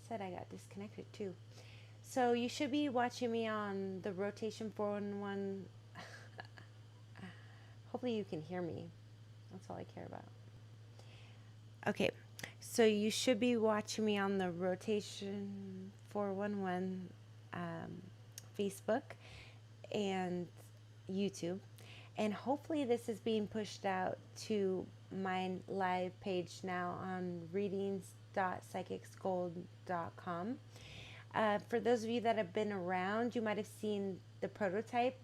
said I got disconnected too. So you should be watching me on the rotation 411. Hopefully you can hear me. That's all I care about. Okay, so you should be watching me on the rotation 411 Facebook and YouTube. And hopefully this is being pushed out to my live page now on readings.psychicsgold.com. For those of you that have been around, you might have seen the prototype,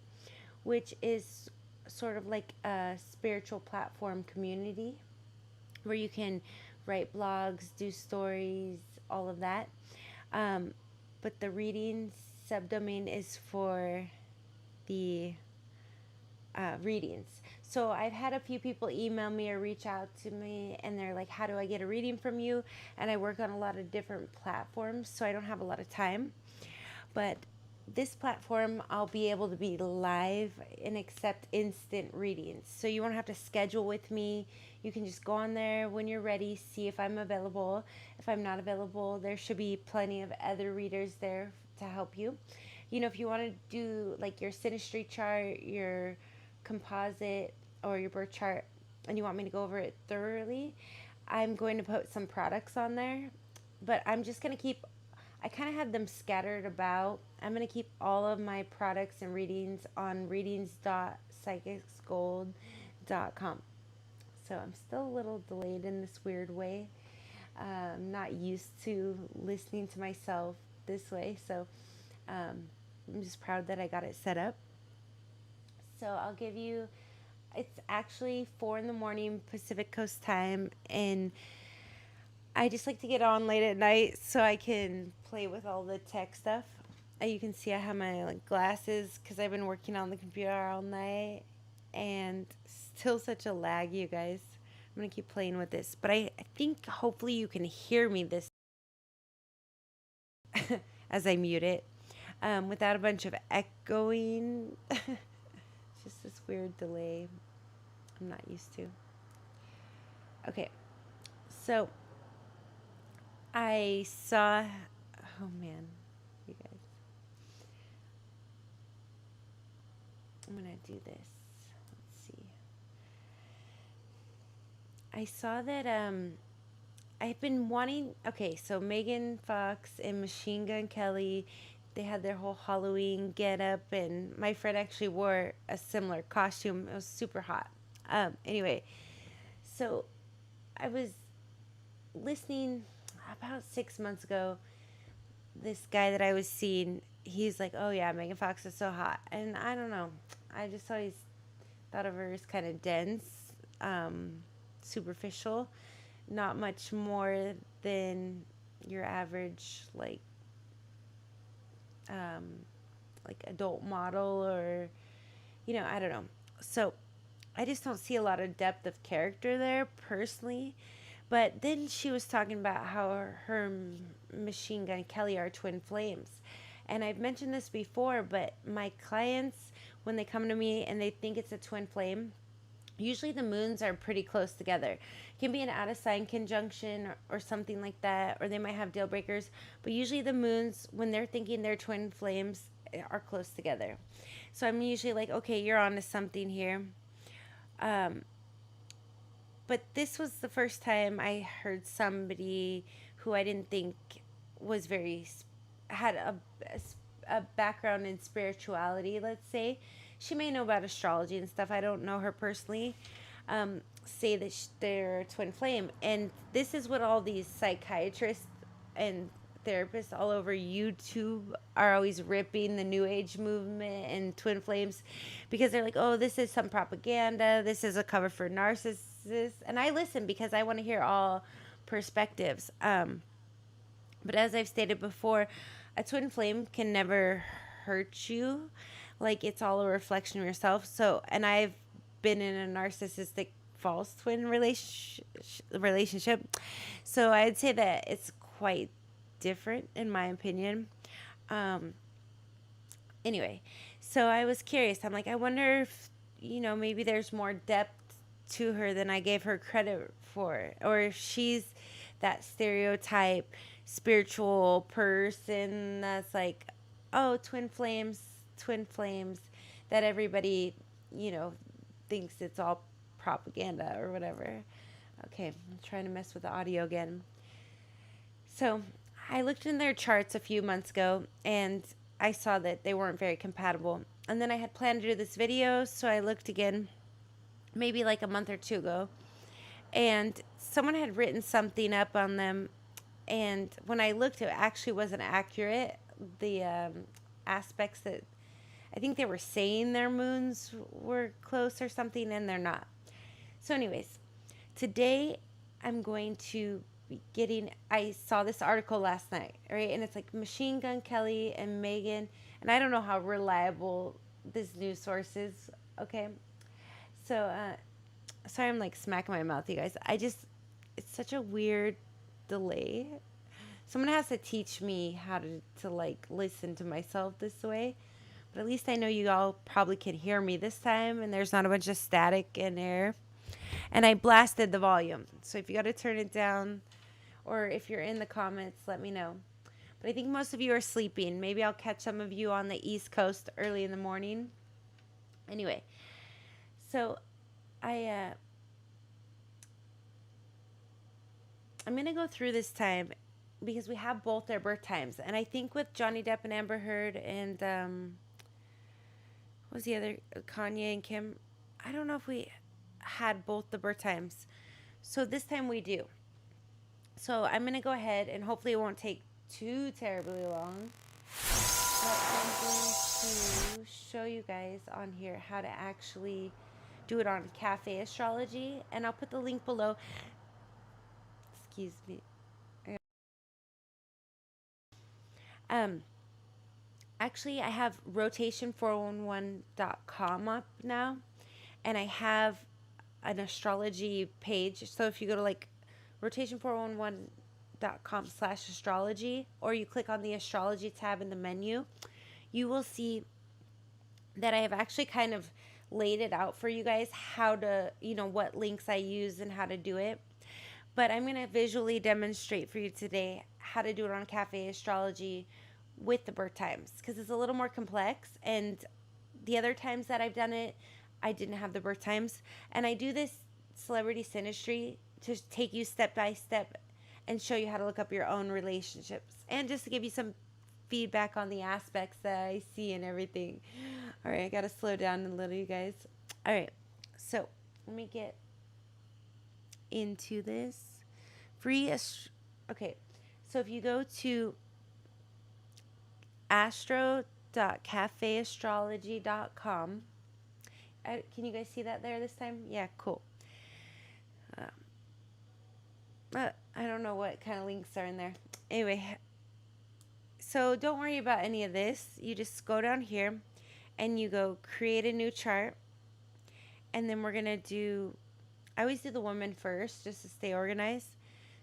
which is sort of like a spiritual platform community where you can write blogs, do stories, all of that. But the readings subdomain is for the readings. So I've had a few people email me or reach out to me and they're like, how do I get a reading from you? And I work on a lot of different platforms, so I don't have a lot of time. But this platform, I'll be able to be live and accept instant readings. So you won't have to schedule with me. You can just go on there when you're ready, see if I'm available. If I'm not available, there should be plenty of other readers there to help you. You know, if you want to do like your Synastry chart, your composite, or your birth chart, and you want me to go over it thoroughly, I'm going to put some products on there. But I'm just going to keep, I kind of have them scattered about. I'm going to keep all of my products and readings on readings.psychicsgold.com. So I'm still a little delayed in this weird way. I'm not used to listening to myself this way. So I'm just proud that I got it set up. So I'll give you, it's actually 4 in the morning Pacific Coast time, and I just like to get on late at night so I can play with all the tech stuff. You can see I have my glasses because I've been working on the computer all night, and still such a lag, you guys. I'm going to keep playing with this, but I think hopefully you can hear me this as I mute it without a bunch of echoing. Just this weird delay I'm not used to. Okay, so I saw, oh man, you guys. I'm going to do this. Let's see. I saw that I've been wanting, okay, so Megan Fox and Machine Gun Kelly, they had their whole Halloween get up, and my friend actually wore a similar costume. It was super hot. Anyway, so I was listening about 6 months ago. This guy that I was seeing, he's like, oh yeah, Megan Fox is so hot. And I don't know. I just always thought of her as kind of dense, superficial, not much more than your average, like adult model, or, you know, I don't know. So I just don't see a lot of depth of character there personally. But then she was talking about how her Machine Gun Kelly are twin flames. And I've mentioned this before, but my clients, when they come to me and they think it's a twin flame, usually the moons are pretty close together. It can be an out of sign conjunction or something like that, or they might have deal breakers. But usually the moons, when they're thinking they're twin flames, are close together. So I'm usually like, okay, you're onto something here. But this was the first time I heard somebody who I didn't think was had a background in spirituality, let's say. She may know about astrology and stuff. I don't know her personally. Say that they're a twin flame. And this is what all these psychiatrists and therapists all over YouTube are always ripping the New Age movement and twin flames, because they're like, oh, this is some propaganda. This is a cover for narcissists. And I listen because I want to hear all perspectives. But as I've stated before, a twin flame can never hurt you. Like, it's all a reflection of yourself. So, and I've been in a narcissistic false twin relationship. So I'd say that it's quite different in my opinion. Anyway, so I was curious. I'm like, I wonder if, maybe there's more depth to her than I gave her credit for, or if she's that stereotype spiritual person that's like, oh, twin flames, that everybody, you know, thinks it's all propaganda or whatever. Okay, I'm trying to mess with the audio again. So I looked in their charts a few months ago and I saw that they weren't very compatible. And then I had planned to do this video, so I looked again maybe like a month or two ago. And someone had written something up on them. And when I looked, it actually wasn't accurate. The aspects that I think they were saying their moons were close or something, and they're not. So, anyways, today I'm going to be getting. I saw this article last night, right? And it's like Machine Gun Kelly and Megan. And I don't know how reliable this news source is, okay? So, sorry, I'm like smacking my mouth, you guys. It's such a weird delay. Someone has to teach me how to like listen to myself this way. But at least I know you all probably can hear me this time and there's not a bunch of static and air. And I blasted the volume. So if you got to turn it down or if you're in the comments, let me know. But I think most of you are sleeping. Maybe I'll catch some of you on the East Coast early in the morning. Anyway, so I'm going to go through this time because we have both their birth times. And I think with Johnny Depp and Amber Heard and what was the other, Kanye and Kim, I don't know if we had both the birth times. So this time we do. So I'm going to go ahead and hopefully it won't take too terribly long. But I'm going to show you guys on here how to actually do it on Cafe Astrology. And I'll put the link below. Excuse me. Actually, I have rotation411.com up now, and I have an astrology page. So if you go to like rotation411.com/astrology, or you click on the astrology tab in the menu, you will see that I have actually kind of laid it out for you guys how to, you know, what links I use and how to do it. But I'm going to visually demonstrate for you today how to do it on Cafe Astrology with the birth times because it's a little more complex. And the other times that I've done it, I didn't have the birth times. And I do this celebrity synastry to take you step by step and show you how to look up your own relationships and just to give you some feedback on the aspects that I see and everything. All right, I got to slow down a little, you guys. All right, so let me get into this okay, so if you go to astro.cafeastrology.com, can you guys see that there this time? Yeah, cool. I don't know what kind of links are in there. Anyway, so don't worry about any of this. You just go down here and you go create a new chart, and then we're gonna do, I always do the woman first just to stay organized.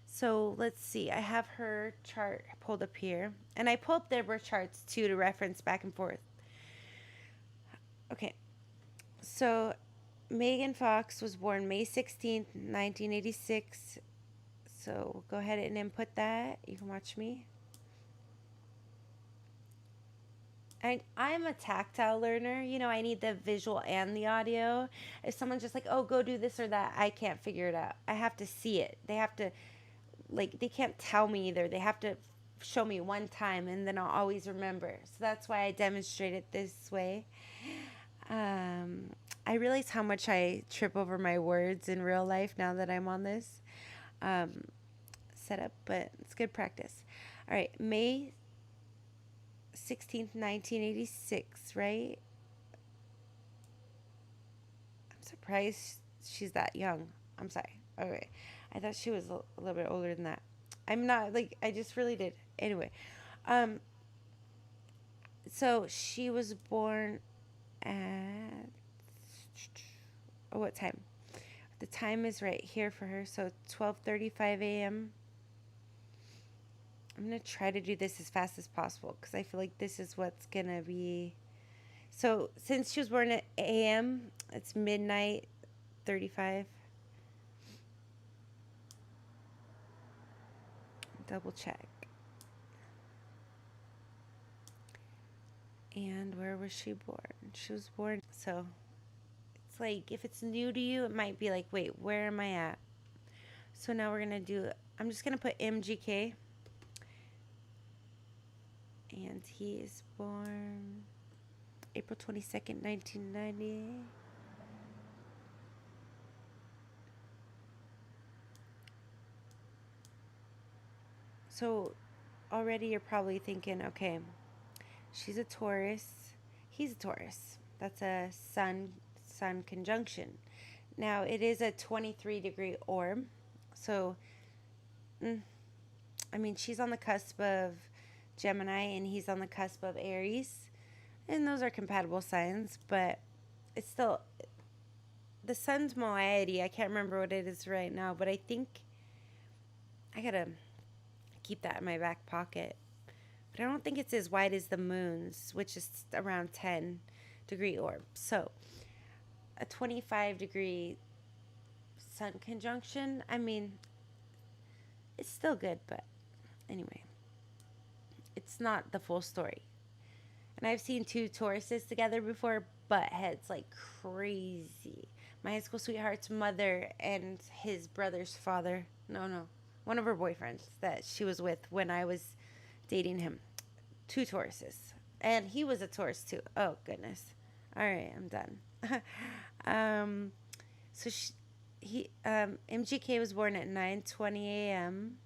So let's see, I have her chart pulled up here, and I pull up their birth charts too to reference back and forth. Okay, so Megan Fox was born May 16th, 1986. So go ahead and input that. You can watch me. I'm a tactile learner. You know, I need the visual and the audio. If someone's just like, oh, go do this or that, I can't figure it out. I have to see it. They have to, like, they can't tell me either. They have to show me one time and then I'll always remember. So that's why I demonstrate it this way. I realize how much I trip over my words in real life now that I'm on this setup, but it's good practice. All right, May 16th, 1986, right? I'm surprised she's that young. I'm sorry. Okay. I thought she was a little bit older than that. I'm not, like, I just really did. Anyway. So she was born at, oh, what time? The time is right here for her. So 12:35 a.m. I'm going to try to do this as fast as possible because I feel like this is what's going to be. So since she was born at a.m., it's midnight 35. Double check. And where was she born? She was born. So it's like, if it's new to you, it might be like, wait, where am I at? So now we're going to do, I'm just going to put MGK. And he is born April 22nd, 1990. So already you're probably thinking, okay, she's a Taurus. He's a Taurus. That's a sun conjunction. Now it is a 23-degree orb. So, I mean, she's on the cusp of Gemini and he's on the cusp of Aries. And those are compatible signs, but it's still the sun's moiety. I can't remember what it is right now, but I think I gotta keep that in my back pocket. But I don't think it's as wide as the moon's, which is around 10-degree orb. So a 25-degree sun conjunction, I mean, it's still good, but anyway, it's not the full story. And I've seen two Tauruses together before, butt heads like crazy. My high school sweetheart's mother and his brother's father. No. One of her boyfriends that she was with when I was dating him. Two Tauruses. And he was a Taurus too. Oh, goodness. All right, I'm done. So MGK was born at 9:20 a.m.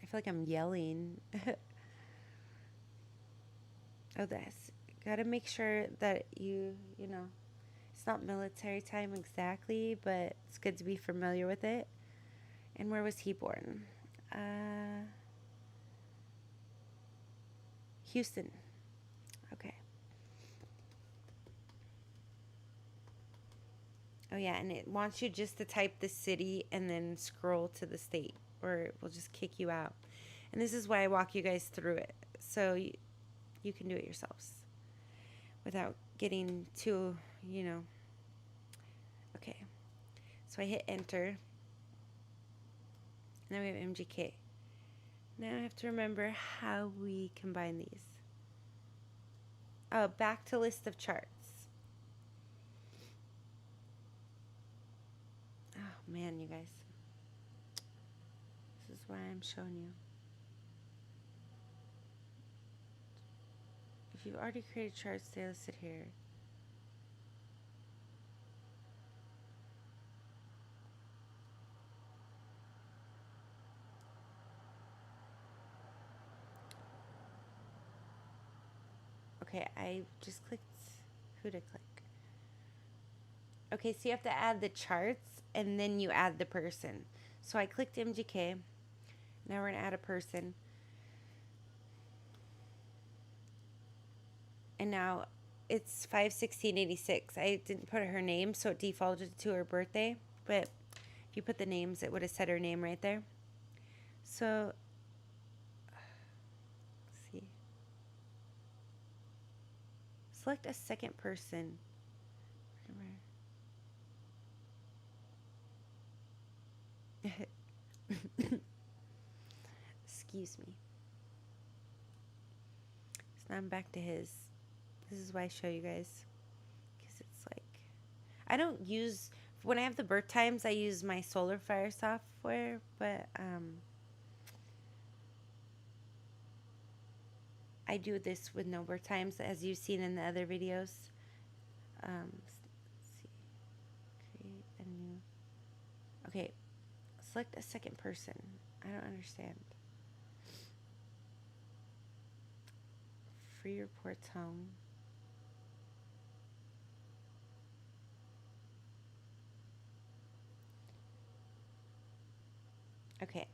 I feel like I'm yelling. Oh, this. Gotta make sure that you know, it's not military time exactly, but it's good to be familiar with it. And where was he born? Houston. Okay. Oh, yeah, and it wants you just to type the city and then scroll to the state, or it will just kick you out. And this is why I walk you guys through it, so you can do it yourselves without getting too, Okay, so I hit enter. Now we have MGK. Now I have to remember how we combine these. Oh, back to list of charts. Oh, man, you guys. This is why I'm showing you. If you've already created charts, they listed here. Okay, I just clicked who to click. Okay, so you have to add the charts and then you add the person. So I clicked MGK. Now we're going to add a person. And now it's 5/16/86. I didn't put her name, so it defaulted to her birthday. But if you put the names, it would have said her name right there. So, let's see. Select a second person. Excuse me. So now I'm back to his. This is why I show you guys. Because it's like, I don't use, when I have the birth times, I use my Solar Fire software, but I do this with no birth times, as you've seen in the other videos. Let's see. Create a new. Okay. Select a second person. I don't understand. Free reports home. Okay.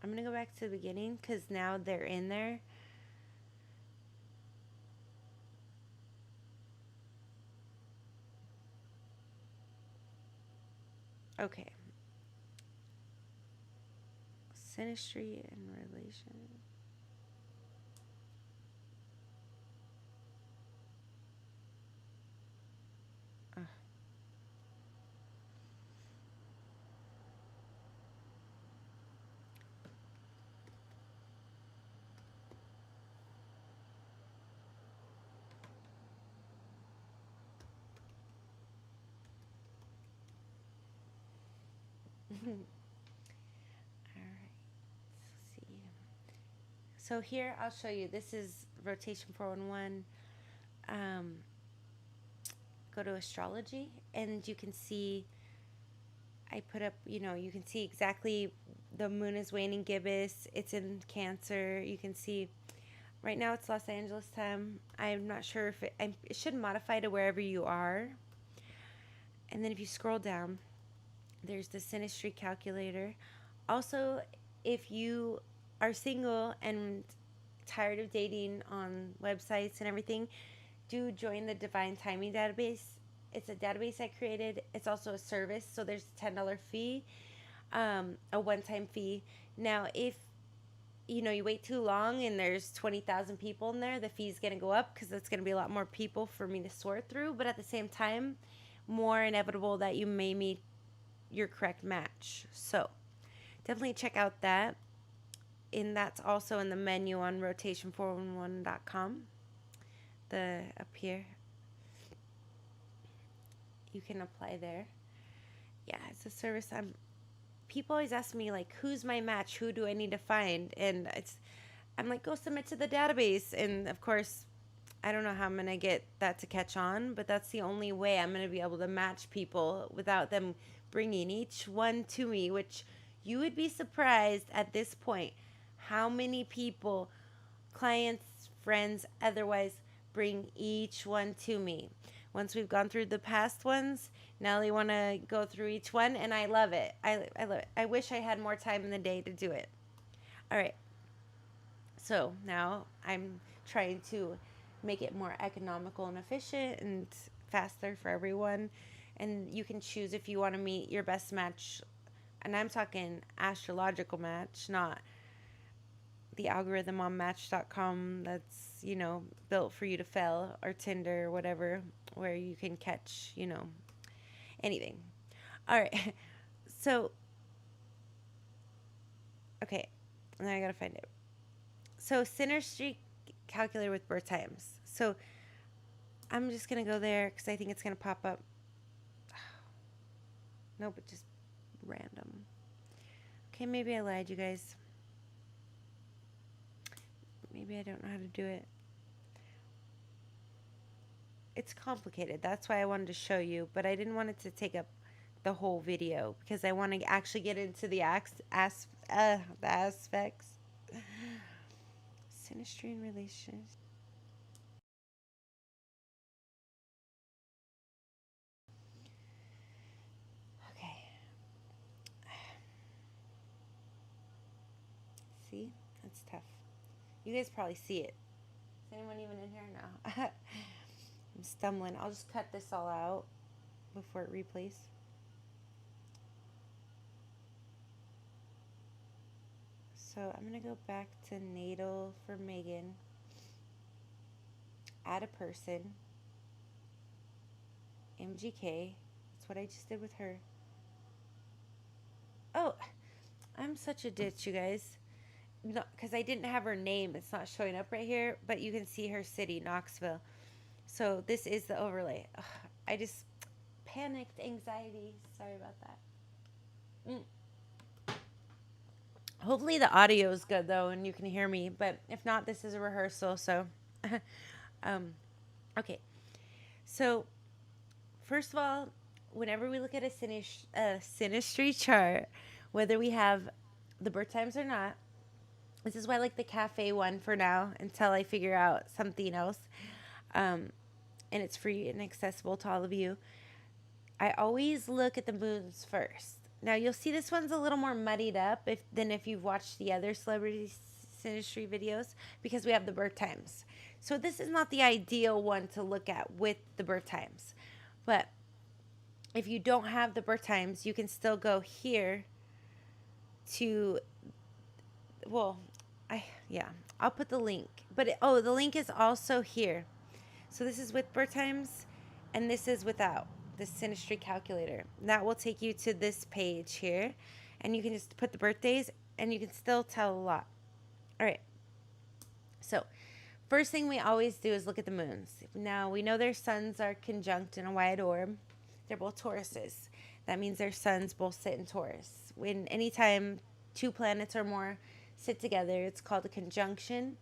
I'm going to go back to the beginning because now they're in there. Okay. Synastry and relation. right, let's see. So here I'll show you. This is rotation 411. Go to Astrology, and you can see I put up, you can see exactly the moon is waning gibbous. It's in Cancer. You can see right now it's Los Angeles time. I'm not sure if it should modify to wherever you are. And then if you scroll down, there's the Synastry calculator. Also, if you are single and tired of dating on websites and everything, do join the Divine Timing database. It's a database I created. It's also a service, so there's a $10 fee, a one-time fee. Now, if you wait too long and there's 20,000 people in there, the fee's going to go up because it's going to be a lot more people for me to sort through. But at the same time, more inevitable that you may meet your correct match. So definitely check out that. And that's also in the menu on rotation411.com. Up here. You can apply there. Yeah, it's a service. People always ask me, like, who's my match? Who do I need to find? And I'm like, go submit to the database. And of course, I don't know how I'm going to get that to catch on, but that's the only way I'm going to be able to match people without them bringing each one to me, which you would be surprised at this point how many people, clients, friends, otherwise, bring each one to me. Once we've gone through the past ones, now they want to go through each one, and I love it. I love it. I wish I had more time in the day to do it. All right. So now I'm trying to make it more economical and efficient and faster for everyone. And you can choose if you want to meet your best match. And I'm talking astrological match, not the algorithm on match.com that's, built for you to fail, or Tinder or whatever, where you can catch, anything. All right. So, okay. Now I got to find it. So, Synastry calculator with birth times. So, I'm just going to go there because I think it's going to pop up. Nope, it's just random. Okay, maybe I lied, you guys. Maybe I don't know how to do it. It's complicated. That's why I wanted to show you, but I didn't want it to take up the whole video because I want to actually get into the aspects. Synastry and relations. Okay. See? That's tough. You guys probably see it. Is anyone even in here now? I'm stumbling. I'll just cut this all out before it replays. So I'm going to go back to natal for Megan. Add a person. MGK. That's what I just did with her. Oh, I'm such a ditch, you guys. No, because I didn't have her name. It's not showing up right here, but you can see her city, Knoxville. So this is the overlay. Ugh, I just panicked, anxiety. Sorry about that. Hopefully the audio is good though, and you can hear me. But if not, this is a rehearsal. So, okay. So, first of all, whenever we look at a synastry chart, whether we have the birth times or not, this is why I like the cafe one for now until I figure out something else. And it's free and accessible to all of you. I always look at the moons first. Now, you'll see this one's a little more muddied up than if you've watched the other celebrity synastry videos because we have the birth times. So this is not the ideal one to look at with the birth times. But if you don't have the birth times, you can still go here to, well, I'll put the link. But the link is also here. So this is with birth times, and this is without the synastry calculator. That will take you to this page here, and you can just put the birthdays, and you can still tell a lot. All right. So first thing we always do is look at the moons. Now, we know their suns are conjunct in a wide orb. They're both Tauruses. That means their suns both sit in Taurus. when anytime two planets or more sit together, it's called a conjunction.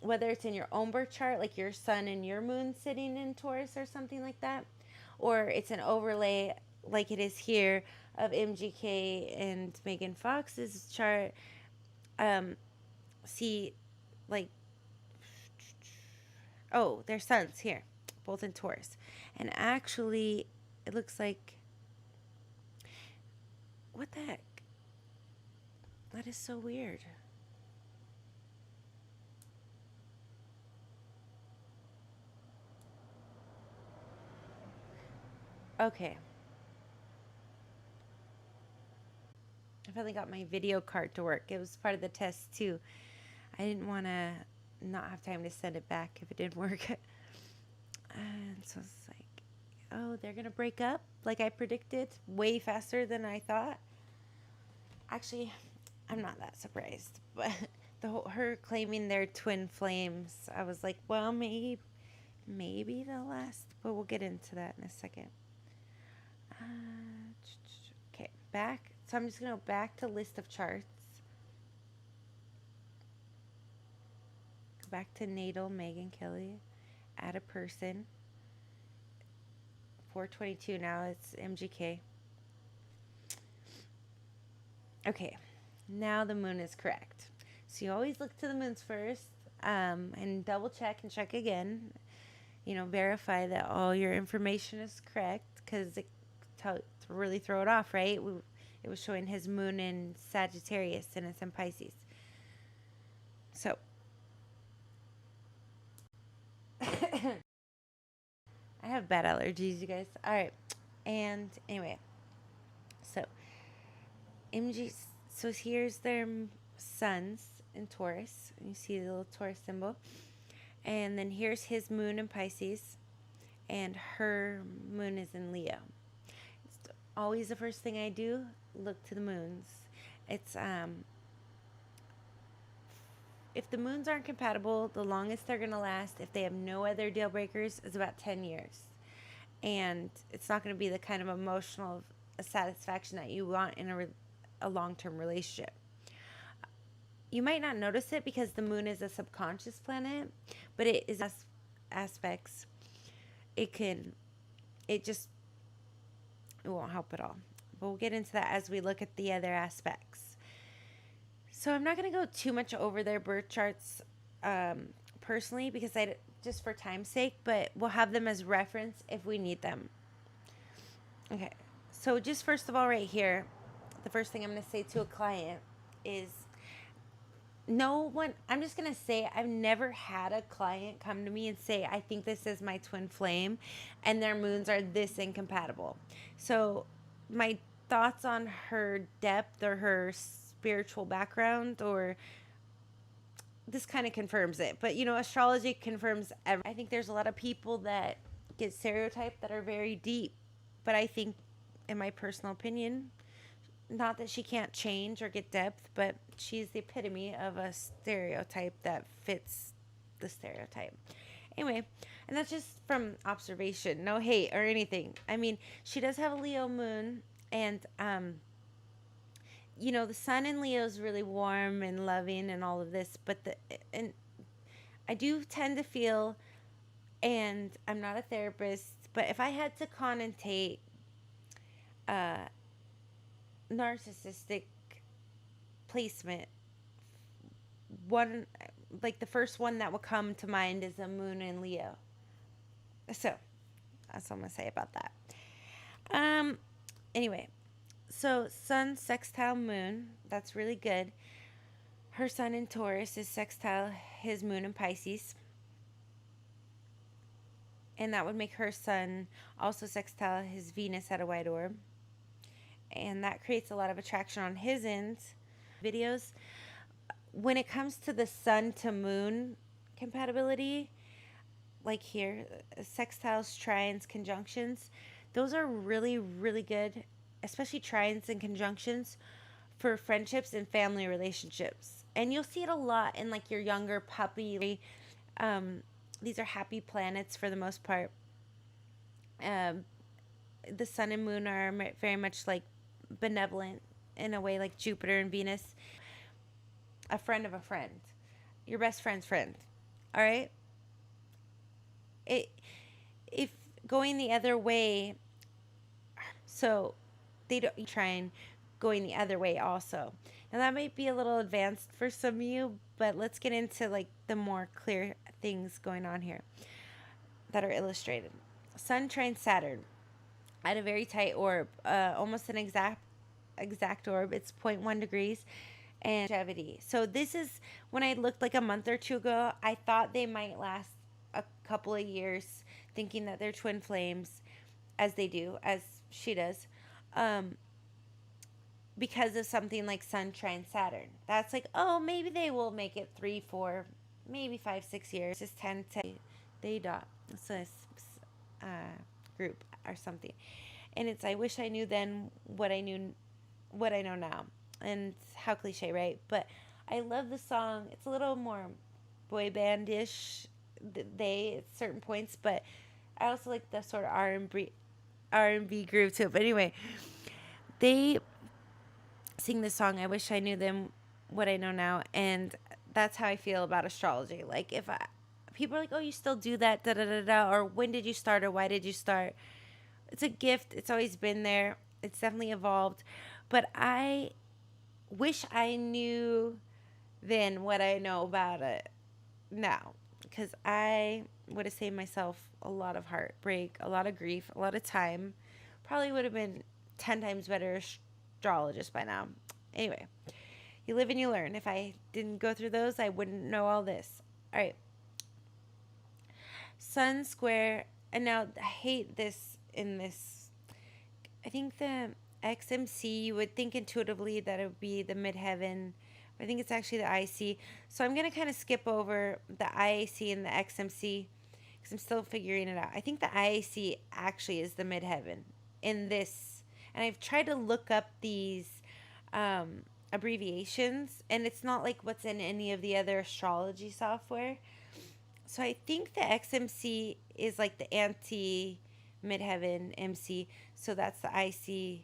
Whether it's in your own birth chart, like your sun and your moon sitting in Taurus or something like that, or it's an overlay like it is here of MGK and Megan Fox's chart. See, like, oh, their suns here, both in Taurus. And actually, it looks like, what the heck? That is so weird. Okay. I finally got my video card to work. It was part of the test too. I didn't want to not have time to send it back if it didn't work. And so it's like, oh, they're going to break up like I predicted, way faster than I thought. Actually, I'm not that surprised. But her claiming they're twin flames, I was like, well, maybe they'll last. But we'll get into that in a second. Okay, back. So I'm just going to go back to list of charts. Go back to natal Megyn Kelly. Add a person. 422 now. It's MGK. Okay, now the moon is correct. So you always look to the moons first, and double check and check again. Verify that all your information is correct, because it to really throw it off, right? It was showing his moon in Sagittarius and it's in Pisces. So I have bad allergies, you guys. All right, and anyway, so so here's their suns in Taurus. You see the little Taurus symbol, and then here's his moon in Pisces, and her moon is in Leo. It's always the first thing I do, look to the moons. It's if the moons aren't compatible, the longest they're gonna last, if they have no other deal breakers, is about 10 years, and it's not going to be the kind of emotional satisfaction that you want in a long-term relationship. You might not notice it because the moon is a subconscious planet, but it is aspects. It won't help at all. But we'll get into that as we look at the other aspects. So I'm not going to go too much over their birth charts personally, because just for time's sake, but we'll have them as reference if we need them. Okay, so just first of all, right here, the first thing I'm going to say to a client is, I'm just going to say, I've never had a client come to me and say, I think this is my twin flame and their moons are this incompatible. So my thoughts on her depth or her spiritual background, or this kind of confirms it. But astrology confirms everything. I think there's a lot of people that get stereotyped that are very deep, but I think, in my personal opinion, not that she can't change or get depth, but she's the epitome of a stereotype that fits the stereotype. Anyway, and that's just from observation, no hate or anything. I mean, she does have a Leo moon, and the sun in Leo is really warm and loving and all of this, but I do tend to feel, and I'm not a therapist, but if I had to connotate narcissistic placement, the first one that will come to mind is a moon in Leo. So that's what I'm gonna say about that. Anyway, so sun sextile moon, that's really good. Her sun in Taurus is sextile his moon in Pisces, and that would make her sun also sextile his Venus at a wide orb, and that creates a lot of attraction on his end. Videos, when it comes to the sun to moon compatibility, like here, sextiles, trines, conjunctions, those are really, really good, especially trines and conjunctions, for friendships and family relationships. And you'll see it a lot in your younger puppy. These are happy planets for the most part. The sun and moon are very much benevolent in a way, like Jupiter and Venus. A friend of a friend, your best friend's friend. All right. It if going the other way, so they don't try and going the other way also. Now that might be a little advanced for some of you, but let's get into like the more clear things going on here that are illustrated. Sun trines Saturn at a very tight orb, almost an exact orb. It's 0.1 degrees and longevity. So this is when I looked like a month or two ago, I thought they might last a couple of years, thinking that they're twin flames, as they do, as she does, because of something like Sun trine Saturn. That's like, oh, maybe they will make it 3, 4, maybe 5, 6 years. Just 10 to they dot. So this group or something, and it's I wish I knew then what I know now, and how cliche, right? But I love the song. It's a little more boy bandish, they at certain points, but I also like the sort of R&B groove too. But anyway, they sing this song, I wish I knew them what I know now, and that's how I feel about astrology. Like if people are like, oh, you still do that, da da da da, or when did you start, or why did you start? It's a gift. It's always been there. It's definitely evolved, but I wish I knew then what I know about it now, because I would have saved myself a lot of heartbreak, a lot of grief, a lot of time. Probably would have been 10 times better astrologist by now. Anyway, you live and you learn. If I didn't go through those, I wouldn't know all this. All right. Sun square, and now I hate this in this. I think the XMC, you would think intuitively that it would be the midheaven. I think it's actually the IC. So I'm going to kind of skip over the IAC and the XMC because I'm still figuring it out. I think the IAC actually is the midheaven in this. And I've tried to look up these abbreviations, and it's not like what's in any of the other astrology software. So I think the XMC is like the anti midheaven MC. So that's the IC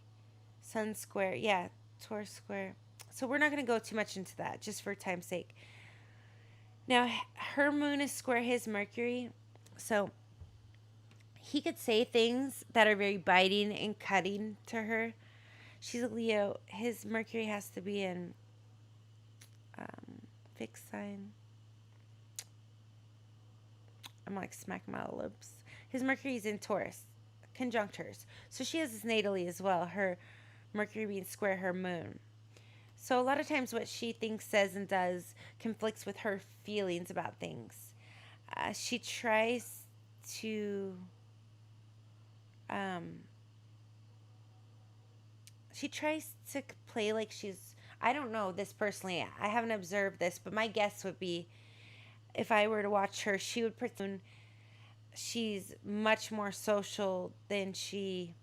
Sun square. Yeah, Taurus square. So we're not going to go too much into that just for time's sake. Now, her moon is square his Mercury. So he could say things that are very biting and cutting to her. She's a Leo. His Mercury has to be in fixed sign. I'm like smacking my lips. His Mercury is in Taurus, conjunct hers. So she has this natally as well, her Mercury being square her moon. So a lot of times what she thinks, says, and does conflicts with her feelings about things. She tries to play like she's, I don't know this personally, I haven't observed this, but my guess would be if I were to watch her, she would pretend she's much more social than she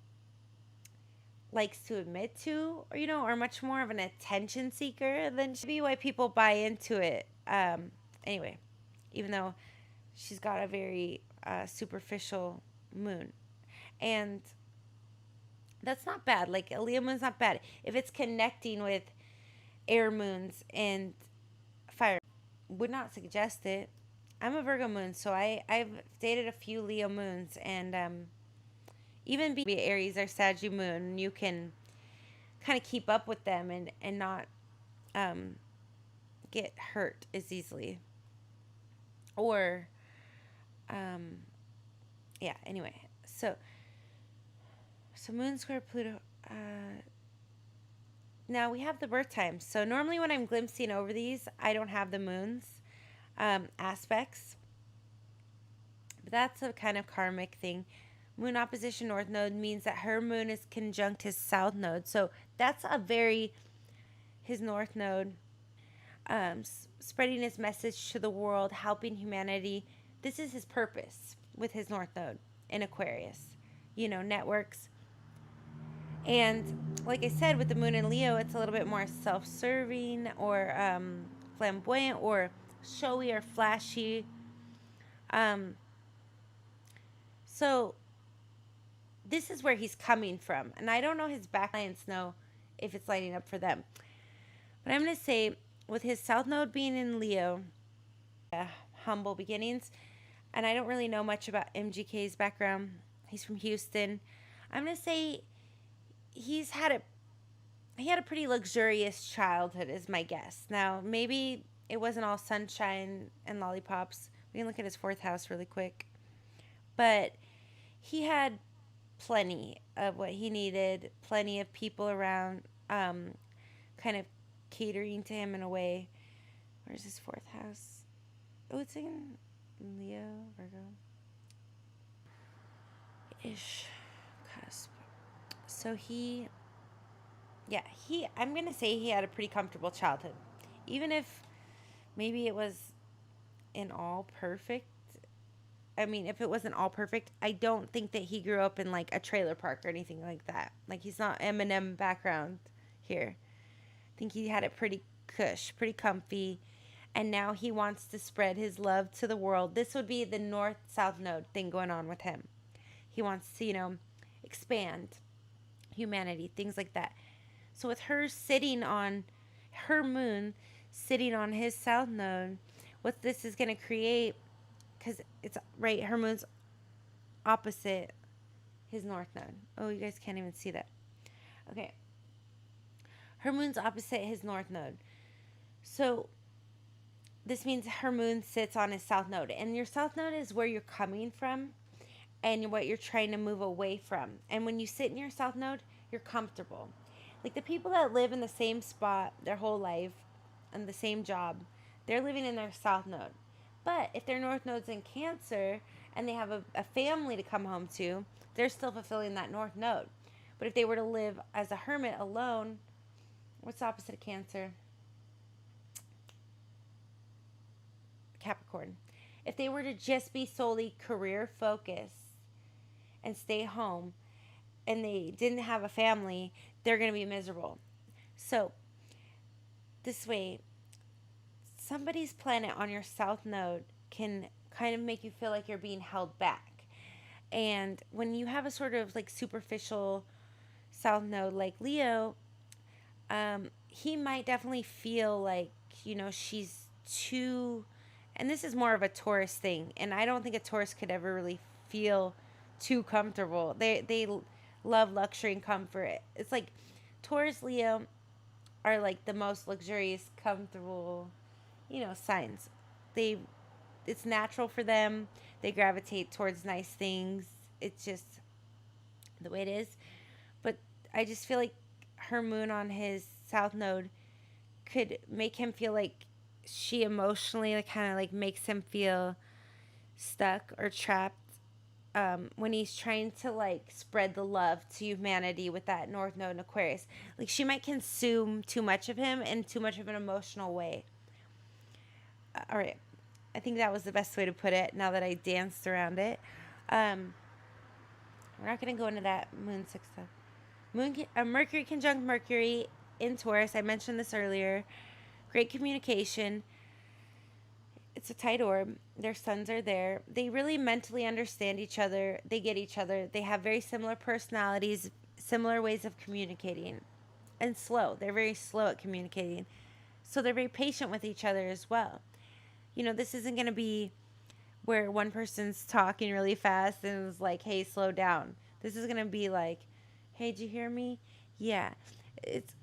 likes to admit to, or or much more of an attention seeker than she be, why people buy into it. Anyway, even though she's got a very superficial moon, and that's not bad. Like a Leo moon's not bad if it's connecting with air moons and fire. Would not suggest it. I'm a Virgo moon, so I've dated a few Leo moons, and even be Aries or Sagittarius moon, you can kind of keep up with them and not get hurt as easily. Or yeah, anyway. So moon square Pluto. Now we have the birth times. So normally when I'm glimpsing over these, I don't have the moons aspects. But that's a kind of karmic thing. Moon opposition north node means that her moon is conjunct his south node. So that's his north node, spreading his message to the world, helping humanity. This is his purpose with his north node in Aquarius. Networks. And like I said, with the moon in Leo, it's a little bit more self-serving or flamboyant or showy or flashy. So this is where he's coming from. And I don't know his back. Clients know if it's lighting up for them. But I'm going to say, with his South Node being in Leo, humble beginnings, and I don't really know much about MGK's background. He's from Houston. I'm going to say he had a pretty luxurious childhood is my guess. Now, maybe it wasn't all sunshine and lollipops. We can look at his 4th house really quick. But he had plenty of what he needed, plenty of people around, kind of catering to him in a way. Where's his 4th house? Oh, it's in Leo, Virgo. Ish. Cusp. So I'm going to say he had a pretty comfortable childhood. Even if maybe it was in all perfect. I mean, if it wasn't all perfect, I don't think that he grew up in like a trailer park or anything like that. Like, he's not Eminem background here. I think he had it pretty cush, pretty comfy. And now he wants to spread his love to the world. This would be the North-South node thing going on with him. He wants to, expand humanity, things like that. So with her moon sitting on his South node, what this is going to create, because it's right, her moon's opposite his North node. Oh, you guys can't even see that. Okay. Her moon's opposite his North node. So this means her moon sits on his South node. And your South node is where you're coming from and what you're trying to move away from. And when you sit in your South node, you're comfortable. Like, the people that live in the same spot their whole life and the same job, they're living in their South node. But if their North node's in Cancer and they have a family to come home to, they're still fulfilling that North node. But if they were to live as a hermit alone, what's the opposite of Cancer? Capricorn. If they were to just be solely career focused and stay home and they didn't have a family, they're going to be miserable. So this way, somebody's planet on your South node can kind of make you feel like you're being held back. And when you have a sort of like superficial South node like Leo, he might definitely feel like, she's too, and this is more of a Taurus thing, and I don't think a Taurus could ever really feel too comfortable. They love luxury and comfort. It's like Taurus, Leo are like the most luxurious, comfortable, signs. It's natural for them. They gravitate towards nice things. It's just the way it is. But I just feel like her moon on his South node could make him feel like she emotionally kind of like makes him feel stuck or trapped when he's trying to like spread the love to humanity with that North node in Aquarius. Like, she might consume too much of him in too much of an emotional way. All right, I think that was the best way to put it now that I danced around it. We're not going to go into that moon sextile. Mercury conjunct Mercury in Taurus. I mentioned this earlier. Great communication. It's a tight orb. Their suns are there. They really mentally understand each other. They get each other. They have very similar personalities, similar ways of communicating, and slow. They're very slow at communicating. So they're very patient with each other as well. This isn't going to be where one person's talking really fast and is like, hey, slow down. This is going to be like, hey, did you hear me? Yeah. It's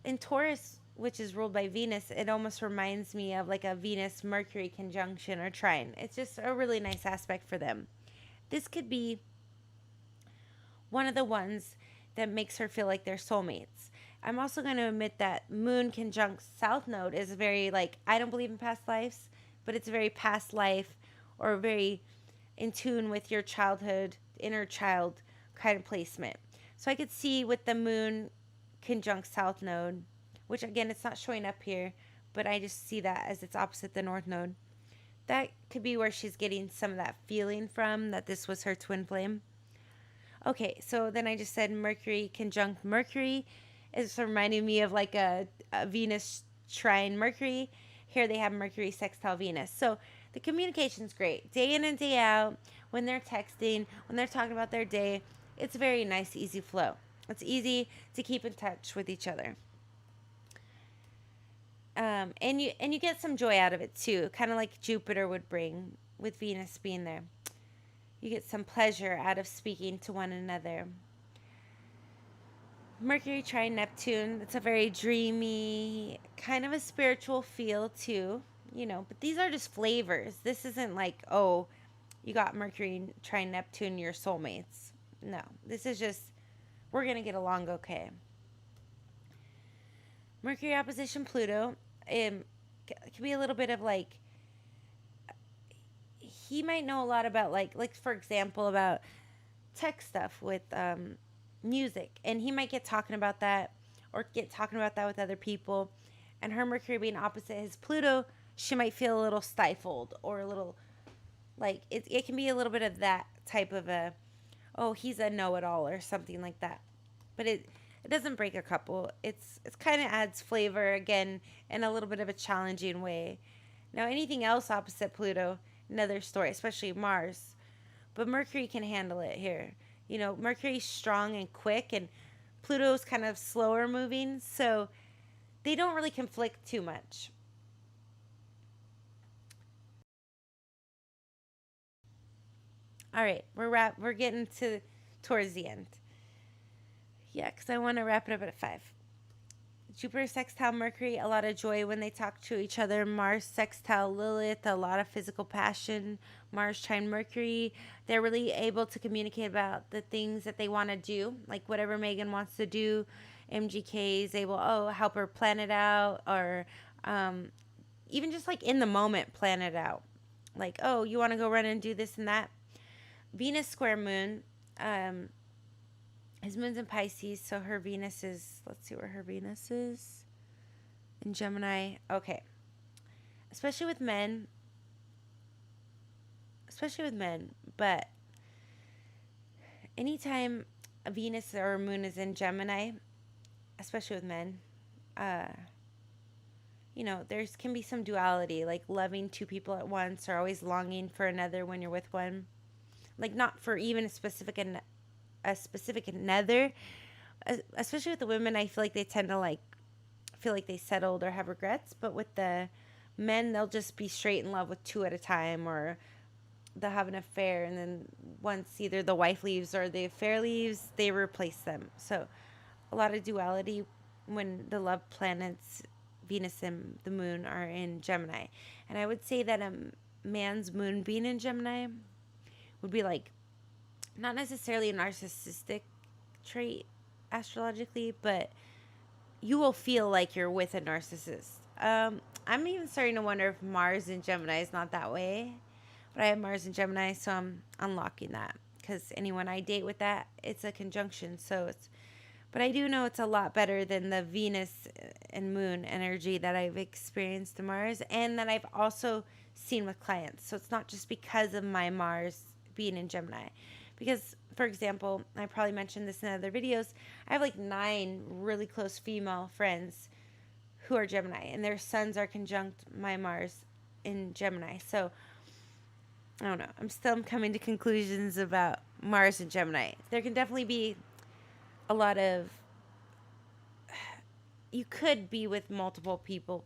in Taurus, which is ruled by Venus, it almost reminds me of like a Venus-Mercury conjunction or trine. It's just a really nice aspect for them. This could be one of the ones that makes her feel like they're soulmates. I'm also going to admit that Moon conjunct South node is very like, I don't believe in past lives, but it's a very past life or very in tune with your childhood, inner child kind of placement. So I could see with the Moon conjunct South node, which again, it's not showing up here, but I just see that as it's opposite the North node. That could be where she's getting some of that feeling from, that this was her twin flame. Okay, so then I just said Mercury conjunct Mercury is reminding me of like a Venus trine Mercury. Here they have Mercury sextile Venus. So the communication's great. Day in and day out, when they're texting, when they're talking about their day, it's very nice, easy flow. It's easy to keep in touch with each other. And you get some joy out of it too, kind of like Jupiter would bring with Venus being there. You get some pleasure out of speaking to one another. Mercury trine Neptune, it's a very dreamy, kind of a spiritual feel too, but these are just flavors. This isn't like, oh, you got Mercury trine Neptune, your soulmates. No, this is just, we're going to get along okay. Mercury opposition Pluto, it can be a little bit of like, he might know a lot about like for example, about tech stuff with music, and he might get talking about that or get talking about that with other people. And her Mercury being opposite his Pluto, she might feel a little stifled or a little like it can be a little bit of that type of a, oh, he's a know-it-all or something like that. But it doesn't break a couple. It's kind of adds flavor again in a little bit of a challenging way. Now anything else opposite Pluto, another story, especially Mars. But Mercury can handle it here. Mercury's strong and quick, and Pluto's kind of slower moving, so they don't really conflict too much. All right, we're getting towards the end. Yeah, because I want to wrap it up at 5. Jupiter sextile Mercury, a lot of joy when they talk to each other. Mars sextile Lilith, a lot of physical passion. Mars trine Mercury, they're really able to communicate about the things that they want to do, like whatever Megan wants to do. MGK is able, help her plan it out, or even just like in the moment plan it out. Like, oh, you want to go run and do this and that. Venus square moon, his moon's in Pisces, so her Venus is, let's see where her Venus is. In Gemini. Okay. Especially with men. But anytime a Venus or a moon is in Gemini, especially with men, there can be some duality, like loving two people at once or always longing for another when you're with one. Like not for even a specific another, especially with the women. I feel like they tend to feel like they settled or have regrets, but with the men, they'll just be straight in love with two at a time, or they'll have an affair, and then once either the wife leaves or the affair leaves, they replace them. So a lot of duality when the love planets Venus and the moon are in Gemini. And I would say that a man's moon being in Gemini would be like not necessarily a narcissistic trait astrologically, but you will feel like you're with a narcissist. I'm even starting to wonder if Mars in Gemini is not that way, but I have Mars in Gemini, so I'm unlocking that, because anyone I date with that, it's a conjunction. But I do know it's a lot better than the Venus and moon energy that I've experienced in Mars, and that I've also seen with clients. So it's not just because of my Mars being in Gemini. Because, for example, I probably mentioned this in other videos, I have like 9 really close female friends who are Gemini, and their suns are conjunct my Mars in Gemini. So, I don't know. I'm still coming to conclusions about Mars and Gemini. There can definitely be a lot of... You could be with multiple people,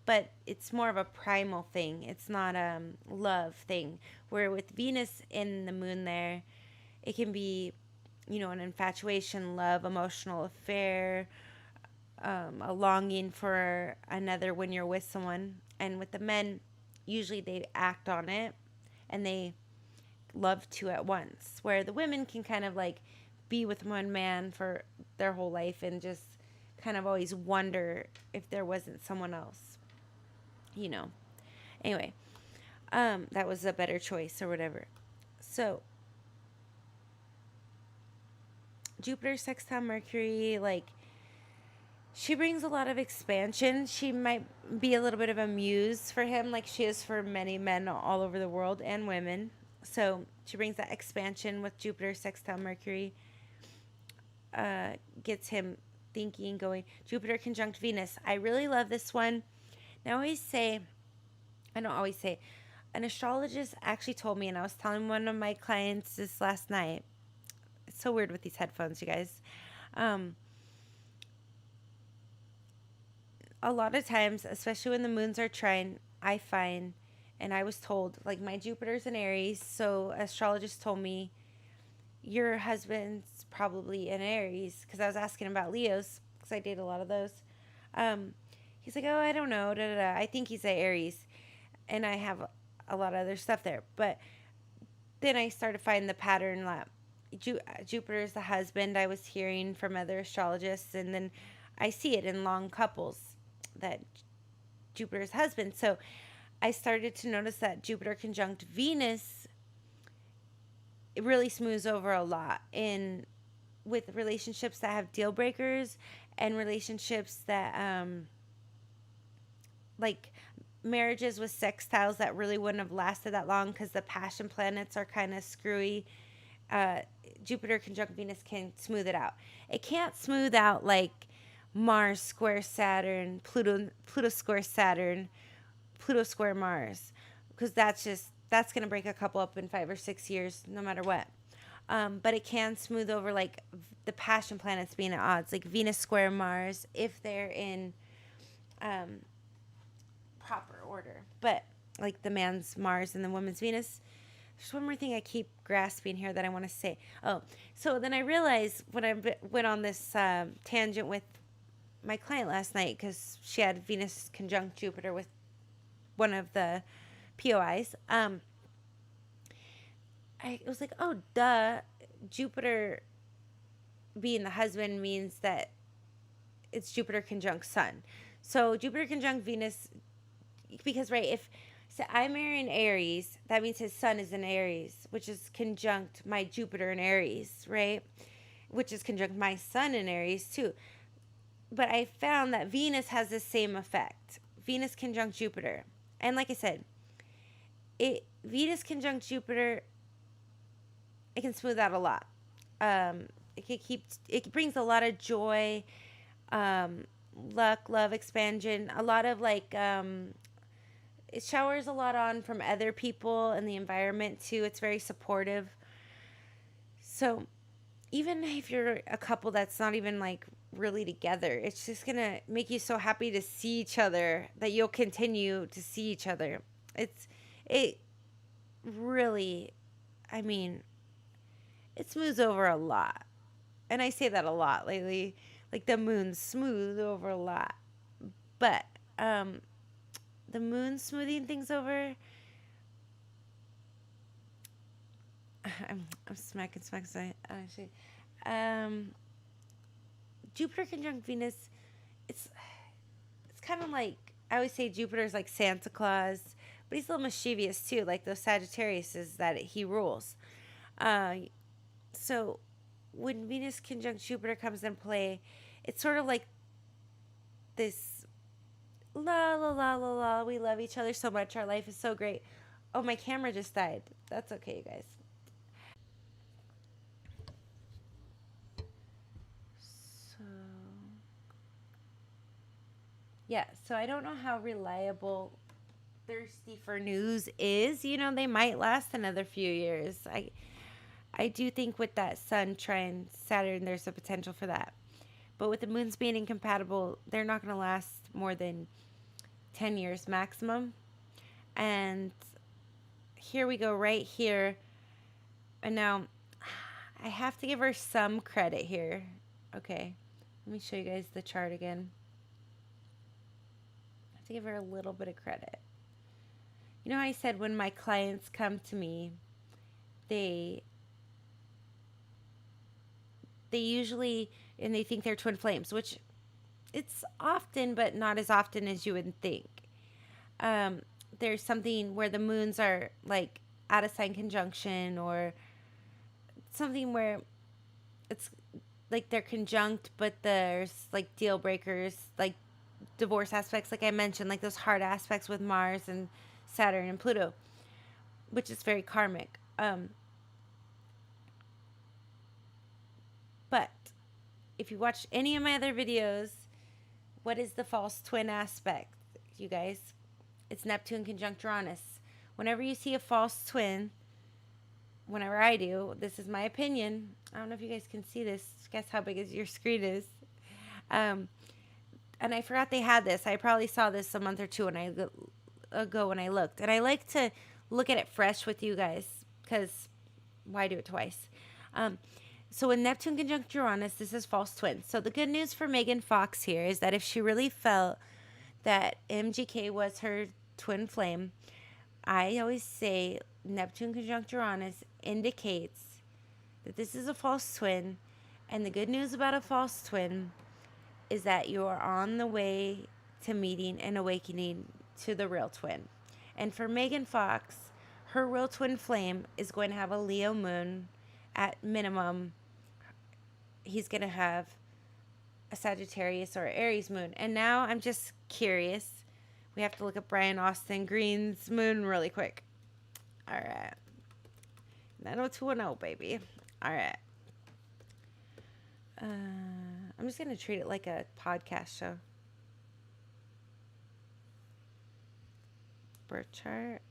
but it's more of a primal thing. It's not a love thing. Where with Venus in the moon there, it can be, an infatuation, love, emotional affair, a longing for another when you're with someone. And with the men, usually they act on it and they love two at once. Where the women can kind of like be with one man for their whole life and just kind of always wonder if there wasn't someone else. Anyway, that was a better choice or whatever. So, Jupiter sextile Mercury, she brings a lot of expansion. She might be a little bit of a muse for him, like she is for many men all over the world and women. So she brings that expansion with Jupiter sextile Mercury. Gets him thinking, going. Jupiter conjunct Venus. I really love this one. Now I don't always say, an astrologist actually told me, and I was telling one of my clients this last night. It's so weird with these headphones, you guys. Um, a lot of times, especially when the moons are trine, I find, and I was told, like my Jupiter's in Aries, so astrologist told me your husband's probably in Aries because I was asking about Leos because I date a lot of those. Um, he's like, oh, I don't know, da, da, da. I think he's a Aries, and I have a lot of other stuff there. But then I started finding the pattern that Jupiter's the husband. I was hearing from other astrologists, and then I see it in long couples that Jupiter's husband. So I started to notice that Jupiter conjunct Venus, it really smooths over a lot in with relationships that have deal breakers and relationships that like marriages with sextiles that really wouldn't have lasted that long because the passion planets are kind of screwy. Jupiter conjunct Venus can smooth it out. It can't smooth out like Mars square Saturn, Pluto square Saturn, Pluto square Mars, because that's gonna break a couple up in 5 or 6 years, no matter what. But it can smooth over like the passion planets being at odds, like Venus square Mars, if they're in proper order. But like the man's Mars and the woman's Venus. There's one more thing I keep grasping here that I want to say. Oh, so then I realized when I went on this tangent with my client last night, because she had Venus conjunct Jupiter with one of the POIs. I was like, oh, duh. Jupiter being the husband means that it's Jupiter conjunct Sun. So Jupiter conjunct Venus, because, right, if so I'm marrying Aries, that means his Sun is in Aries, which is conjunct my Jupiter in Aries, right? Which is conjunct my Sun in Aries, too. But I found that Venus has the same effect. Venus conjunct Jupiter. And like I said, Venus conjunct Jupiter, it can smooth out a lot. It brings a lot of joy, luck, love, expansion, a lot of like it showers a lot on from other people and the environment too. It's very supportive. So even if you're a couple that's not even like really together, it's just gonna make you so happy to see each other that you'll continue to see each other. It really, I mean, it smooths over a lot. And I say that a lot lately. Like the moon's smooth over a lot. But the moon smoothing things over, I'm smacking. Actually, Jupiter conjunct Venus, it's kind of like, I always say Jupiter's like Santa Claus, but he's a little mischievous too, like those Sagittariuses that he rules. So when Venus conjunct Jupiter comes in play, it's sort of like this la la la la la. We love each other so much. Our life is so great. Oh, my camera just died. That's okay, you guys. So yeah, so I don't know how reliable Thirsty for News is. You know, they might last another few years. I do think with that Sun trine Saturn, there's a potential for that. But with the moons being incompatible, they're not going to last more than 10 years maximum. And here we go right here. And now I have to give her some credit here. Okay, let me show you guys the chart again. I have to give her a little bit of credit. You know how I said when my clients come to me, they usually, and they think they're twin flames, which it's often, but not as often as you would think. There's something where the moons are like out of sign conjunction, or something where it's like they're conjunct, but there's like deal breakers, like divorce aspects, like I mentioned, like those hard aspects with Mars and Saturn and Pluto, which is very karmic. But if you watch any of my other videos, what is the false twin aspect, you guys? It's Neptune conjunct Uranus. Whenever you see a false twin, whenever I do, this is my opinion. I don't know if you guys can see this. Guess how big your screen is. Um, and I forgot they had this. I probably saw this a month or two ago when I looked. And I like to look at it fresh with you guys because why do it twice? Um, so in Neptune conjunct Uranus, this is false twin. So the good news for Megan Fox here is that if she really felt that MGK was her twin flame, I always say Neptune conjunct Uranus indicates that this is a false twin. And the good news about a false twin is that you are on the way to meeting and awakening to the real twin. And for Megan Fox, her real twin flame is going to have a Leo moon at minimum. He's going to have a Sagittarius or Aries moon. And now I'm just curious. We have to look at Brian Austin Green's moon really quick. All right. 90210, baby. All right. I'm just going to treat it like a podcast show. Birth chart.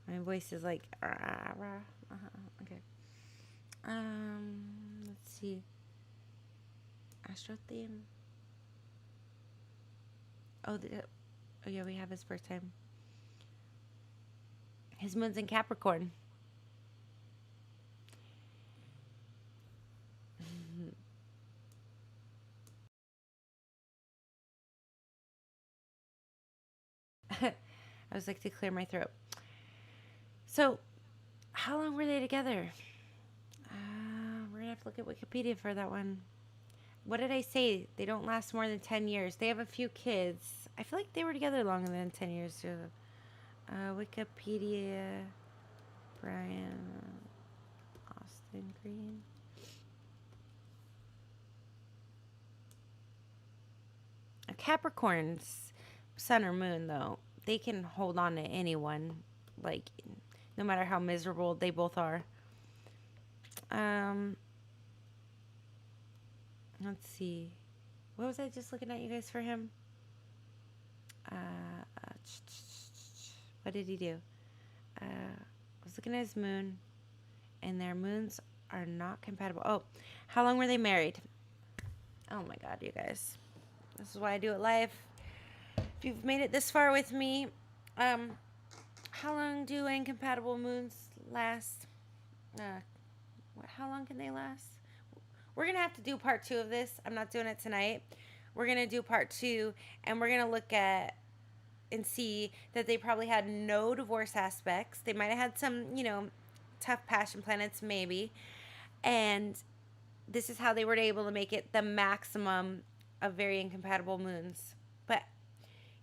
My voice is like, okay. Let's see. Astro theme. Oh yeah, we have his birth time. His moon's in Capricorn. I was like to clear my throat. So, how long were they together? We're gonna have to look at Wikipedia for that one. What did I say? They don't last more than 10 years. They have a few kids. I feel like they were together longer than 10 years too. Wikipedia. Brian Austin Green. Capricorn's sun or moon, though, they can hold on to anyone, like, no matter how miserable they both are. Let's see. What was I just looking at you guys for him? What did he do? I was looking at his moon, and their moons are not compatible. Oh, how long were they married? Oh my God, you guys. This is why I do it live. If you've made it this far with me, how long do incompatible moons last? How long can they last? We're going to have to do part 2 of this. I'm not doing it tonight. We're going to do part 2, and we're going to look at and see that they probably had no divorce aspects. They might have had some, tough passion planets, maybe. And this is how they were able to make it the maximum of very incompatible moons. But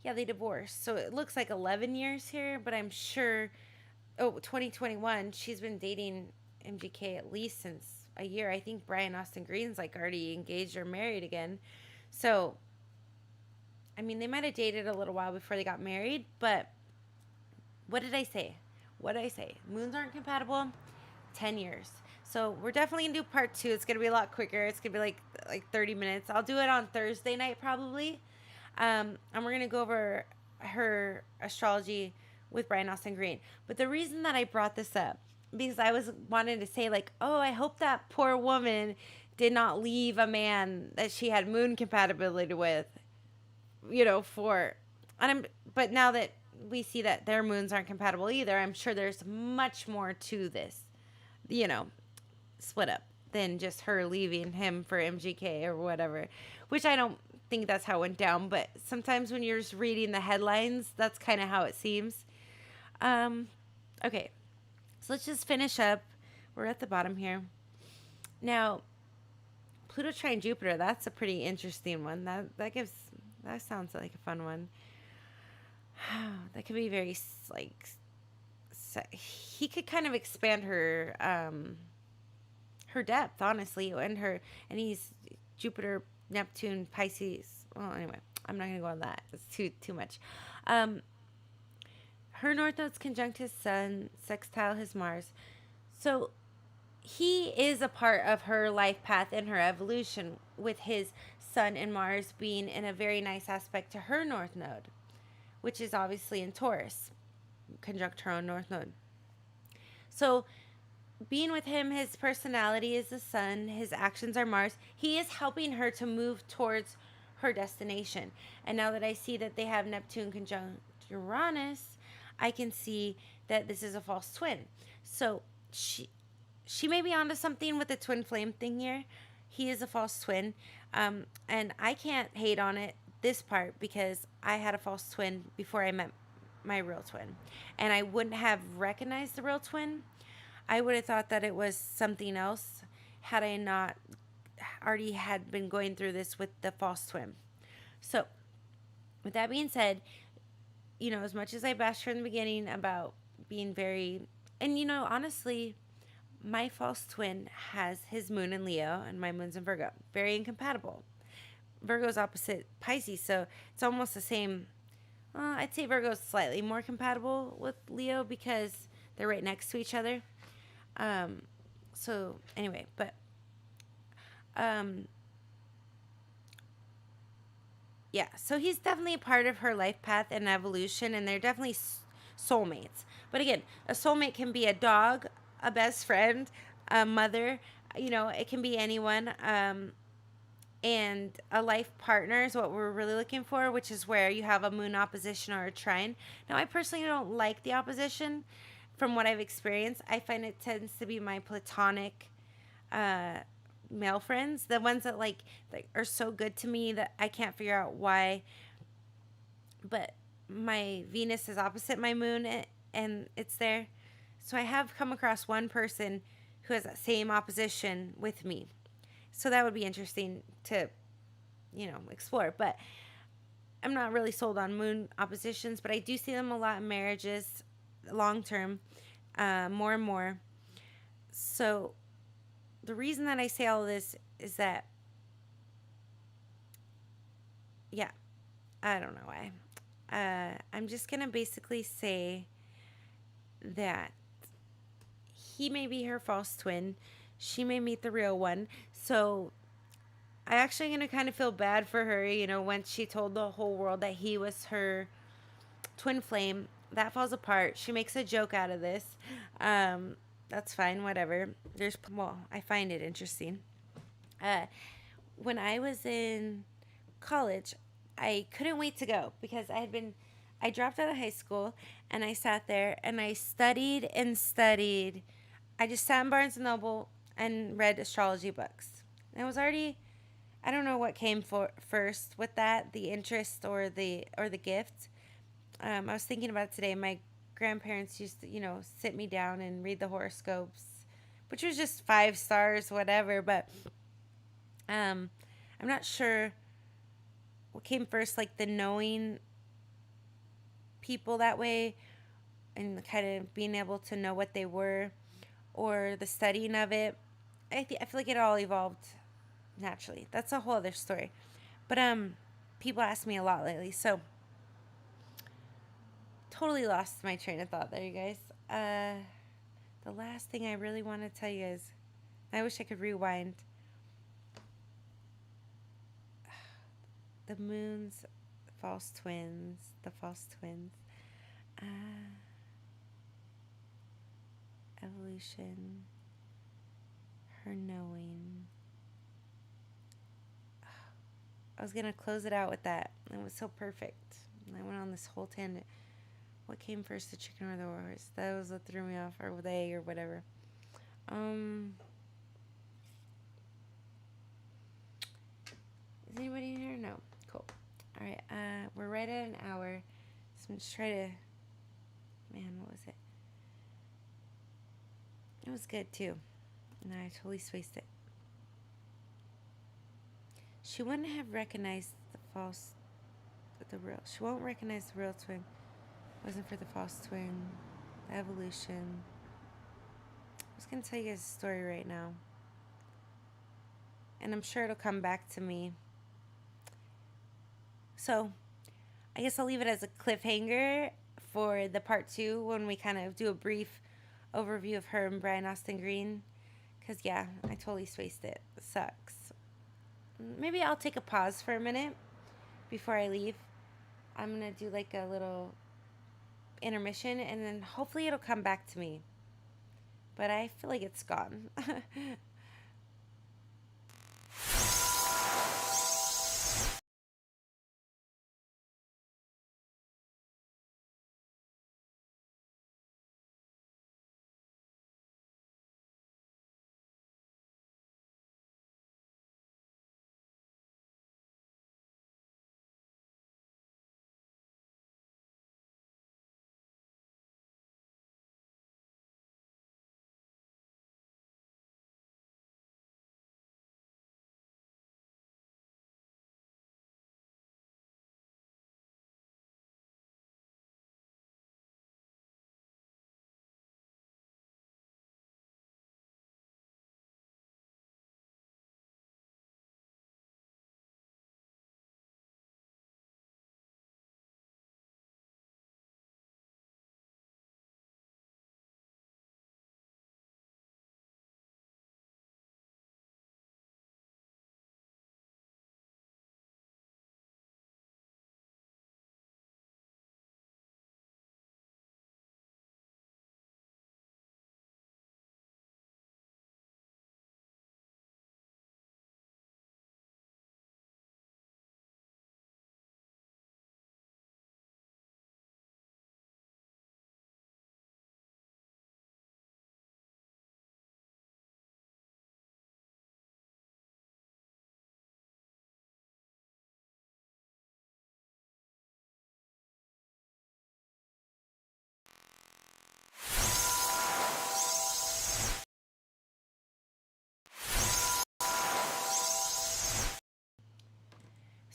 yeah, they divorced. So it looks like 11 years here, but I'm sure, 2021, she's been dating MGK at least since a year. I think Brian Austin Green's like already engaged or married again. So, I mean, they might have dated a little while before they got married, but what did I say? Moons aren't compatible, 10 years. So we're definitely going to do part 2. It's going to be a lot quicker. It's going to be like 30 minutes. I'll do it on Thursday night probably. And we're going to go over her astrology with Brian Austin Green. But the reason that I brought this up, because I was wanting to say I hope that poor woman did not leave a man that she had moon compatibility with, but now that we see that their moons aren't compatible either, I'm sure there's much more to this, split up than just her leaving him for MGK or whatever, which I don't think that's how it went down, but sometimes when you're just reading the headlines, that's kind of how it seems. Okay, so let's just finish up. We're at the bottom here. Now, Pluto trine Jupiter, that's a pretty interesting one. That sounds like a fun one. That could be very, he could kind of expand her depth, honestly, and he's Jupiter, Neptune, Pisces. Well, anyway, I'm not going to go on that. It's too much. Her North Node's conjunct his Sun, sextile his Mars. So he is a part of her life path and her evolution, with his Sun and Mars being in a very nice aspect to her North Node, which is obviously in Taurus. conjunct her own North Node. So being with him, his personality is the sun, his actions are Mars. He is helping her to move towards her destination. And now that I see that they have Neptune conjunct Uranus, I can see that this is a false twin. So she may be onto something with the twin flame thing here. He is a false twin. And I can't hate on it, this part, because I had a false twin before I met my real twin. And I wouldn't have recognized the real twin. I would have thought that it was something else had I not already had been going through this with the false twin. So, with that being said, as much as I bashed her in the beginning about being very, and honestly, my false twin has his moon in Leo and my moon's in Virgo. Very incompatible. Virgo's opposite Pisces, so it's almost the same. I'd say Virgo's slightly more compatible with Leo because they're right next to each other. So anyway, but yeah, so he's definitely a part of her life path and evolution, and they're definitely soulmates. But again, a soulmate can be a dog, a best friend, a mother, it can be anyone. And a life partner is what we're really looking for, which is where you have a moon opposition or a trine. Now, I personally don't like the opposition. From what I've experienced, I find it tends to be my platonic male friends, the ones that like are so good to me that I can't figure out why. But my Venus is opposite my moon, and it's there. So I have come across one person who has that same opposition with me. So that would be interesting to, explore. But I'm not really sold on moon oppositions, but I do see them a lot in marriages, long term, more and more. So the reason that I say all of this is that, yeah, I don't know why. I'm just going to basically say that he may be her false twin. She may meet the real one. So I actually going to kind of feel bad for her, when she told the whole world that he was her twin flame. That falls apart. She makes a joke out of this. That's fine, whatever. I find it interesting. When I was in college, I couldn't wait to go because I dropped out of high school and I sat there and I studied and studied. I just sat in Barnes & Noble and read astrology books. And it was already, I don't know what came first with that, the interest or the gift. I was thinking about it today. My grandparents used to, sit me down and read the horoscopes, which was just 5 stars, whatever. But I'm not sure what came first, like the knowing people that way and kind of being able to know what they were, or the studying of it. I feel like it all evolved naturally. That's a whole other story. But people ask me a lot lately, so totally lost my train of thought there, you guys. The last thing I really want to tell you is, I wish I could rewind. The moon's false twins, evolution, her knowing. I was going to close it out with that. It was so perfect. I went on this whole tangent. What came first, the chicken or the horse? That was what threw me off, or the egg, or whatever. Is anybody in here? No. Cool. All right. We're right at an hour. So I'm just trying to. Man, what was it? It was good too. No, I totally spaced it. She wouldn't have recognized the real. She won't recognize the real twin. It wasn't for the false twin, the evolution. I was gonna tell you guys a story right now, and I'm sure it'll come back to me. So, I guess I'll leave it as a cliffhanger for the part 2 when we kind of do a brief overview of her and Brian Austin Green. Because, yeah, I totally spaced it. It sucks. Maybe I'll take a pause for a minute before I leave. I'm going to do like a little intermission, and then hopefully it'll come back to me. But I feel like it's gone.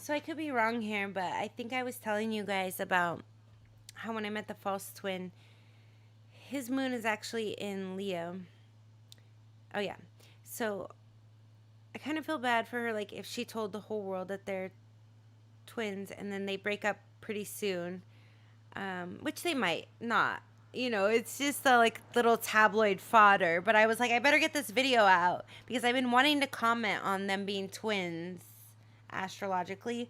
So I could be wrong here, but I think I was telling you guys about how when I met the false twin, his moon is actually in Leo. Oh yeah. So I kind of feel bad for her, like if she told the whole world that they're twins and then they break up pretty soon, which they might not. It's just a like little tabloid fodder. But I was like, I better get this video out because I've been wanting to comment on them being twins astrologically,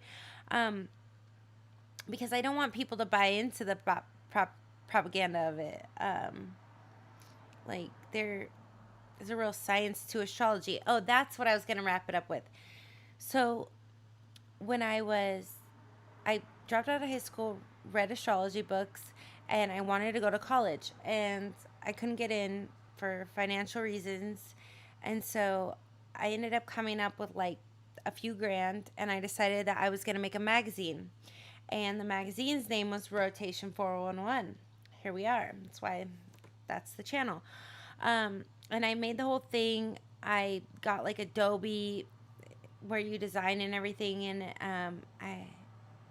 because I don't want people to buy into the propaganda of it. Like there's a real science to astrology. Oh, that's what I was gonna wrap it up with. So when I dropped out of high school, read astrology books, and I wanted to go to college, and I couldn't get in for financial reasons, and so I ended up coming up with like a few grand, and I decided that I was going to make a magazine, and the magazine's name was Rotation 411. Here we are. That's the channel. And I made the whole thing. I got like Adobe where you design and everything, and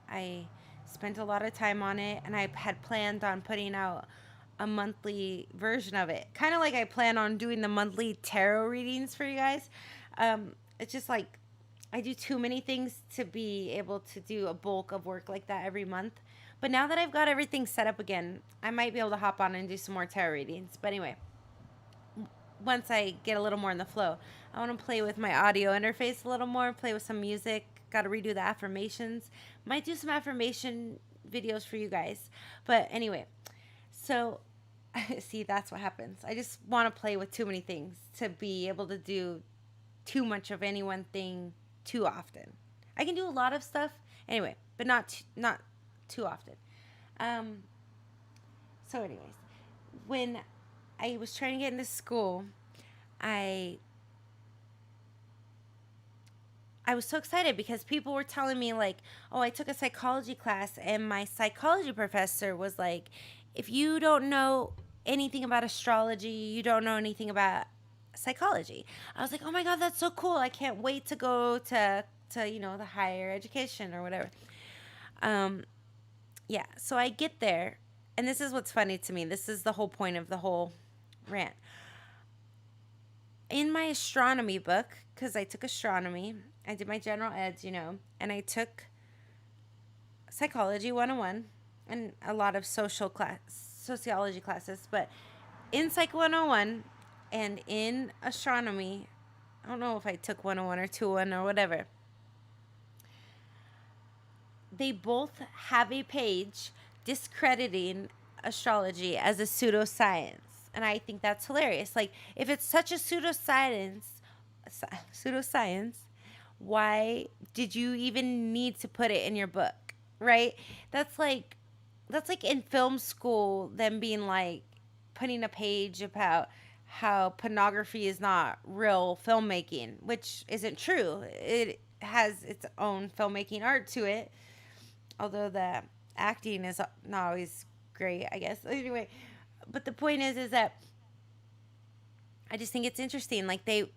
I spent a lot of time on it, and I had planned on putting out a monthly version of it, kind of like I plan on doing the monthly tarot readings for you guys. It's just like I do too many things to be able to do a bulk of work like that every month. But now that I've got everything set up again, I might be able to hop on and do some more tarot readings. But anyway, once I get a little more in the flow, I want to play with my audio interface a little more, play with some music. Got to redo the affirmations. Might do some affirmation videos for you guys. But anyway, so see, that's what happens. I just want to play with too many things to be able to do too much of any one thing too often. I can do a lot of stuff anyway, but not too often. So anyways, when I was trying to get into school, I was so excited because people were telling me like, oh, I took a psychology class, and my psychology professor was like, if you don't know anything about astrology, you don't know anything about psychology. I was like, oh my God, that's so cool. I can't wait to go to the higher education or whatever. Yeah, so I get there, and this is what's funny to me. This is the whole point of the whole rant. In my astronomy book, because I took astronomy, I did my general eds, and I took psychology 101 and a lot of sociology classes. But in Psych 101 and in astronomy, I don't know if I took 101 or 201 or whatever, they both have a page discrediting astrology as a pseudoscience. And I think that's hilarious. Like, if it's such a pseudoscience, why did you even need to put it in your book? Right? That's like that's like in film school, them being like putting a page about how pornography is not real filmmaking, which isn't true. It has its own filmmaking art to it, although the acting is not always great, I guess. Anyway, but the point is that I just think it's interesting. Like, they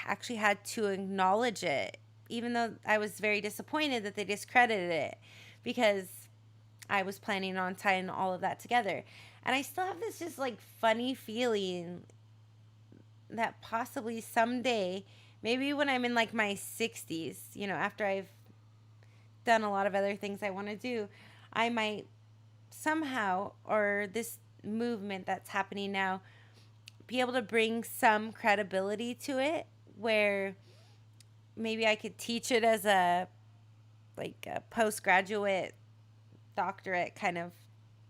actually had to acknowledge it, even though I was very disappointed that they discredited it, because I was planning on tying all of that together. And I still have this just like funny feeling that possibly someday, maybe when I'm in like my 60s, after I've done a lot of other things I want to do, I might somehow, or this movement that's happening now, be able to bring some credibility to it, where maybe I could teach it as a postgraduate doctorate kind of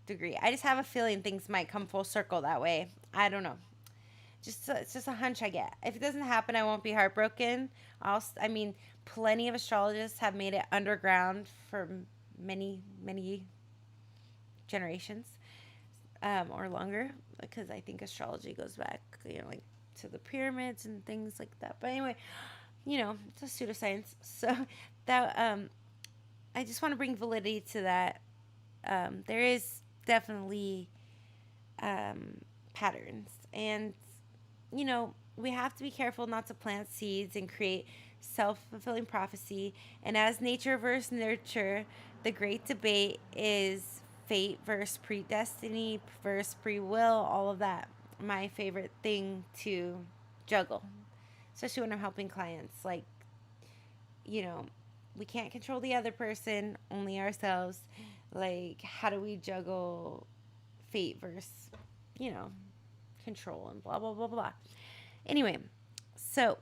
degree. I just have a feeling things might come full circle that way. I don't know. It's just a hunch I get. If it doesn't happen, I won't be heartbroken. I mean, plenty of astrologists have made it underground for many, many generations, or longer, because I think astrology goes back, like to the pyramids and things like that. But anyway, it's a pseudoscience. So that I just want to bring validity to that. There is definitely patterns, and we have to be careful not to plant seeds and create self-fulfilling prophecy. And as nature versus nurture, the great debate is fate versus predestiny versus free will, all of that. My favorite thing to juggle, especially when I'm helping clients. Like, we can't control the other person, only ourselves. Like, how do we juggle fate versus, control, and blah, blah, blah, blah. Anyway, so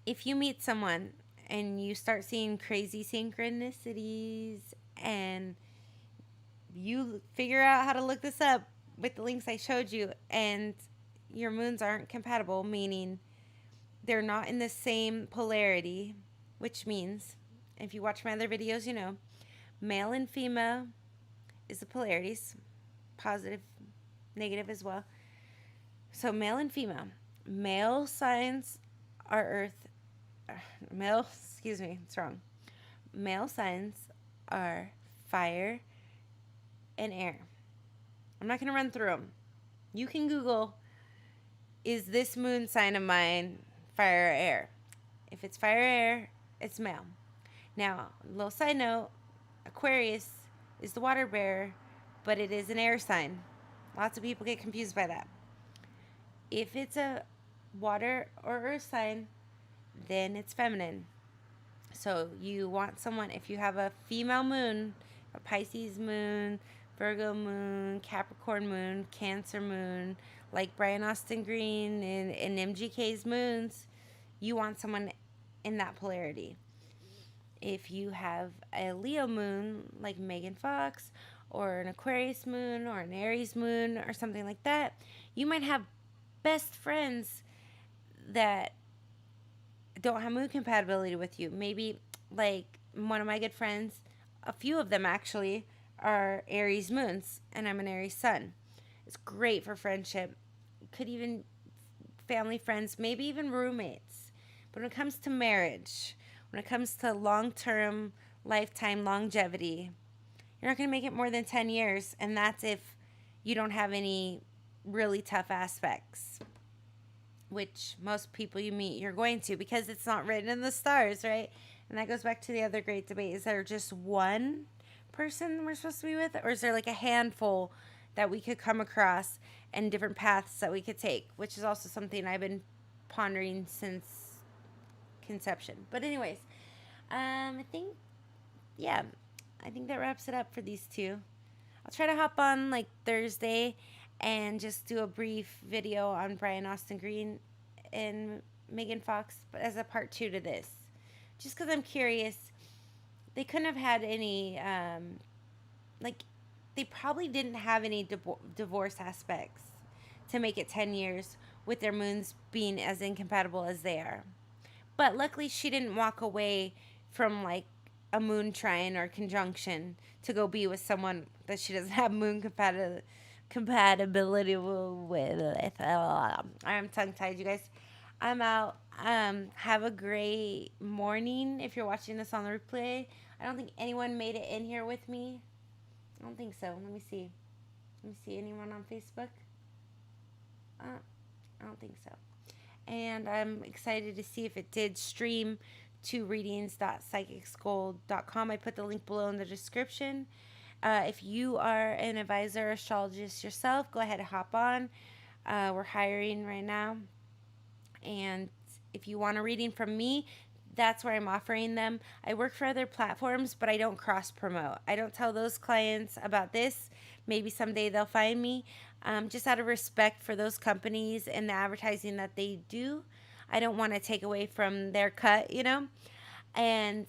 if you meet someone and you start seeing crazy synchronicities, and you figure out how to look this up with the links I showed you, and your moons aren't compatible, meaning they're not in the same polarity, which means, if you watch my other videos, male and female is the polarities, positive, negative as well. So male and female. Male signs are earth. It's wrong. Male signs are fire and air. I'm not going to run through them. You can Google, is this moon sign of mine fire or air? If it's fire or air, it's male. Now, a little side note, Aquarius is the water bearer, but it is an air sign. Lots of people get confused by that. If it's a water or earth sign, then it's feminine. So you want someone, if you have a female moon, a Pisces moon, Virgo moon, Capricorn moon, Cancer moon, like Brian Austin Green and MGK's moons, you want someone in that polarity. If you have a Leo moon, like Megan Fox, or an Aquarius moon, or an Aries moon, or something like that, you might have best friends that don't have moon compatibility with you. Maybe, like, one of my good friends, a few of them actually, are Aries moons, and I'm an Aries sun. It's great for friendship. Could even family, friends, maybe even roommates. But when it comes to marriage, when it comes to long-term, lifetime longevity, you're not going to make it more than 10 years, and that's if you don't have any really tough aspects, which most people you meet, you're going to, because it's not written in the stars, right? And that goes back to the other great debate. Is there just one person we're supposed to be with, or is there like a handful that we could come across and different paths that we could take, which is also something I've been pondering since conception. But anyways, I think that wraps it up for these two. I'll try to hop on like Thursday and just do a brief video on Brian Austin Green and Megan Fox, but as a part 2 to this, just because I'm curious. They couldn't have had any they probably didn't have any divorce aspects to make it 10 years with their moons being as incompatible as they are. But luckily, she didn't walk away from like a moon trine or conjunction to go be with someone that she doesn't have moon compatibility with. I'm tongue tied, you guys. I'm out. Have a great morning if you're watching this on the replay. I don't think anyone made it in here with me. I don't think so. Let me see. Let me see. Anyone on Facebook? I don't think so. And I'm excited to see if it did stream to readings.psychicschool.com. I put the link below in the description. If you are an advisor or astrologist yourself, go ahead and hop on. We're hiring right now. And if you want a reading from me, that's where I'm offering them. I work for other platforms, but I don't cross promote. I don't tell those clients about this. Maybe someday they'll find me. Just out of respect for those companies and the advertising that they do. I don't want to take away from their cut, you know. And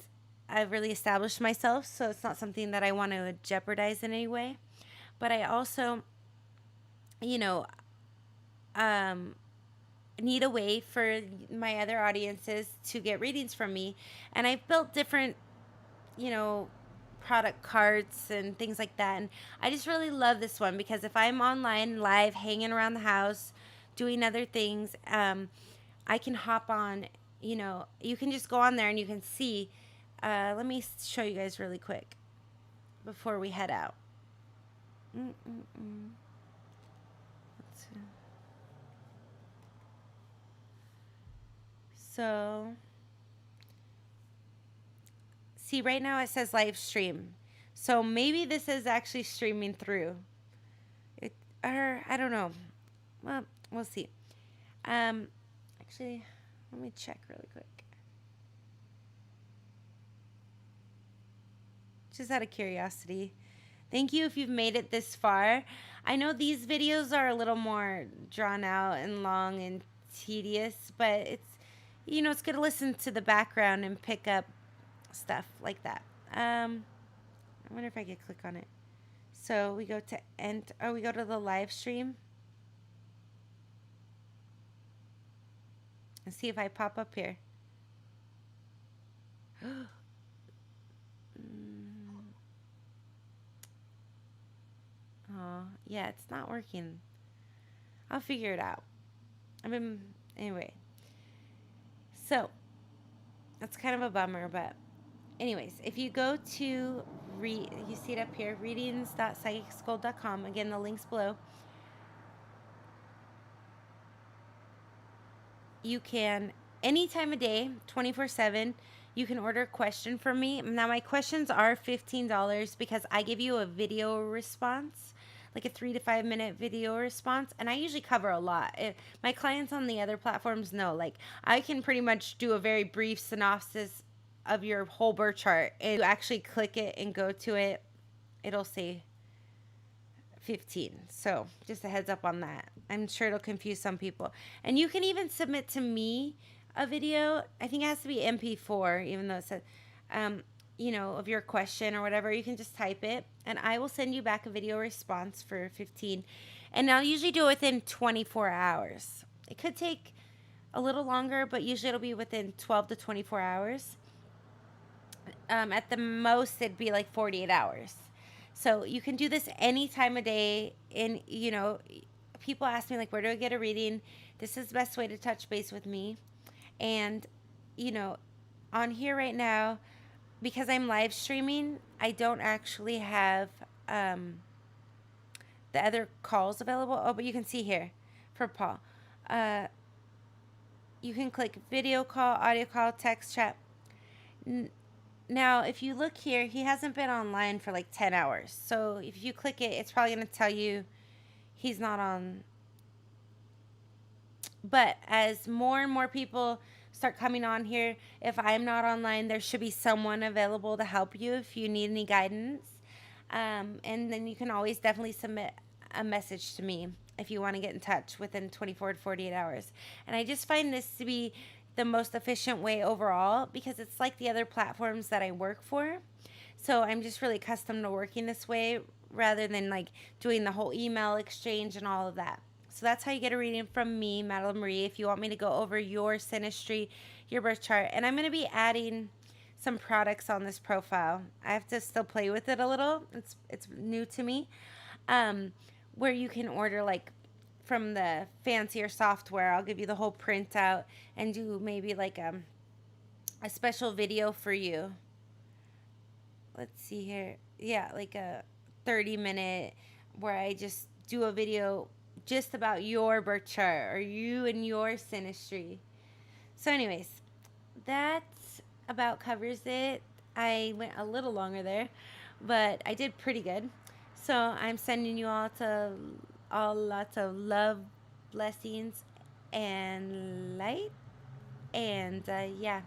I've really established myself, so it's not something that I want to jeopardize in any way. But I also, you know, need a way for my other audiences to get readings from me. And I've built different, you know, product cards and things like that. And I just really love this one because if I'm online live, hanging around the house, doing other things, I can hop on, you know, you can just go on there and you can see. Let me show you guys really quick before we head out. Let's see. So, see, right now it says live stream. So maybe this is actually streaming through. Or I don't know. Well, we'll see. Actually, let me check really quick. Just out of curiosity. Thank you if you've made it this far. I know these videos are a little more drawn out and long and tedious, but it's, you know, it's good to listen to the background and pick up stuff like that. I wonder if I could click on it. So we go to we go to the live stream. And see if I pop up here. Oh, yeah, it's not working. I'll figure it out. Anyway. So, that's kind of a bummer, but anyways, if you go to you see it up here, readings.psychicschool.com. Again, the link's below. You can, any time of day, 24/7, you can order a question from me. Now, my questions are $15 because I give you a video response, like a 3 to 5 minute video response, and I usually cover a lot. My clients on the other platforms know, like, I can pretty much do a very brief synopsis of your whole birth chart. And you actually click it and go to it, it'll say 15. So just a heads up on that. I'm sure it'll confuse some people. And you can even submit to me a video. I think it has to be MP4, even though it says, you know, of your question or whatever. You can just type it and I will send you back a video response for 15. And I'll usually do it within 24 hours. It could take a little longer, but usually it'll be within 12 to 24 hours. At the most, it'd be like 48 hours. So you can do this any time of day. And, you know, people ask me, like, where do I get a reading? This is the best way to touch base with me. And, you know, on here right now, because I'm live streaming, I don't actually have the other calls available. Oh, but you can see here for Paul. You can click video call, audio call, text chat. Now, if you look here, he hasn't been online for like 10 hours. So if you click it, it's probably going to tell you he's not on. But as more and more people start coming on here, if I'm not online, there should be someone available to help you if you need any guidance. And then you can always definitely submit a message to me if you want to get in touch within 24 to 48 hours. And I just find this to be the most efficient way overall because it's like the other platforms that I work for. So I'm just really accustomed to working this way rather than like doing the whole email exchange and all of that. So that's how you get a reading from me, Madeline Marie, if you want me to go over your synastry, your birth chart. And I'm going to be adding some products on this profile. I have to still play with it a little. It's new to me. Where you can order like from the fancier software. I'll give you the whole printout and do maybe like a special video for you. Let's see here. Yeah, like a 30-minute where I just do a video just about your birth chart or you and your synastry. So anyways, that about covers it. I went a little longer there, but I did pretty good. So I'm sending you all lots of love, blessings, and light. And yeah.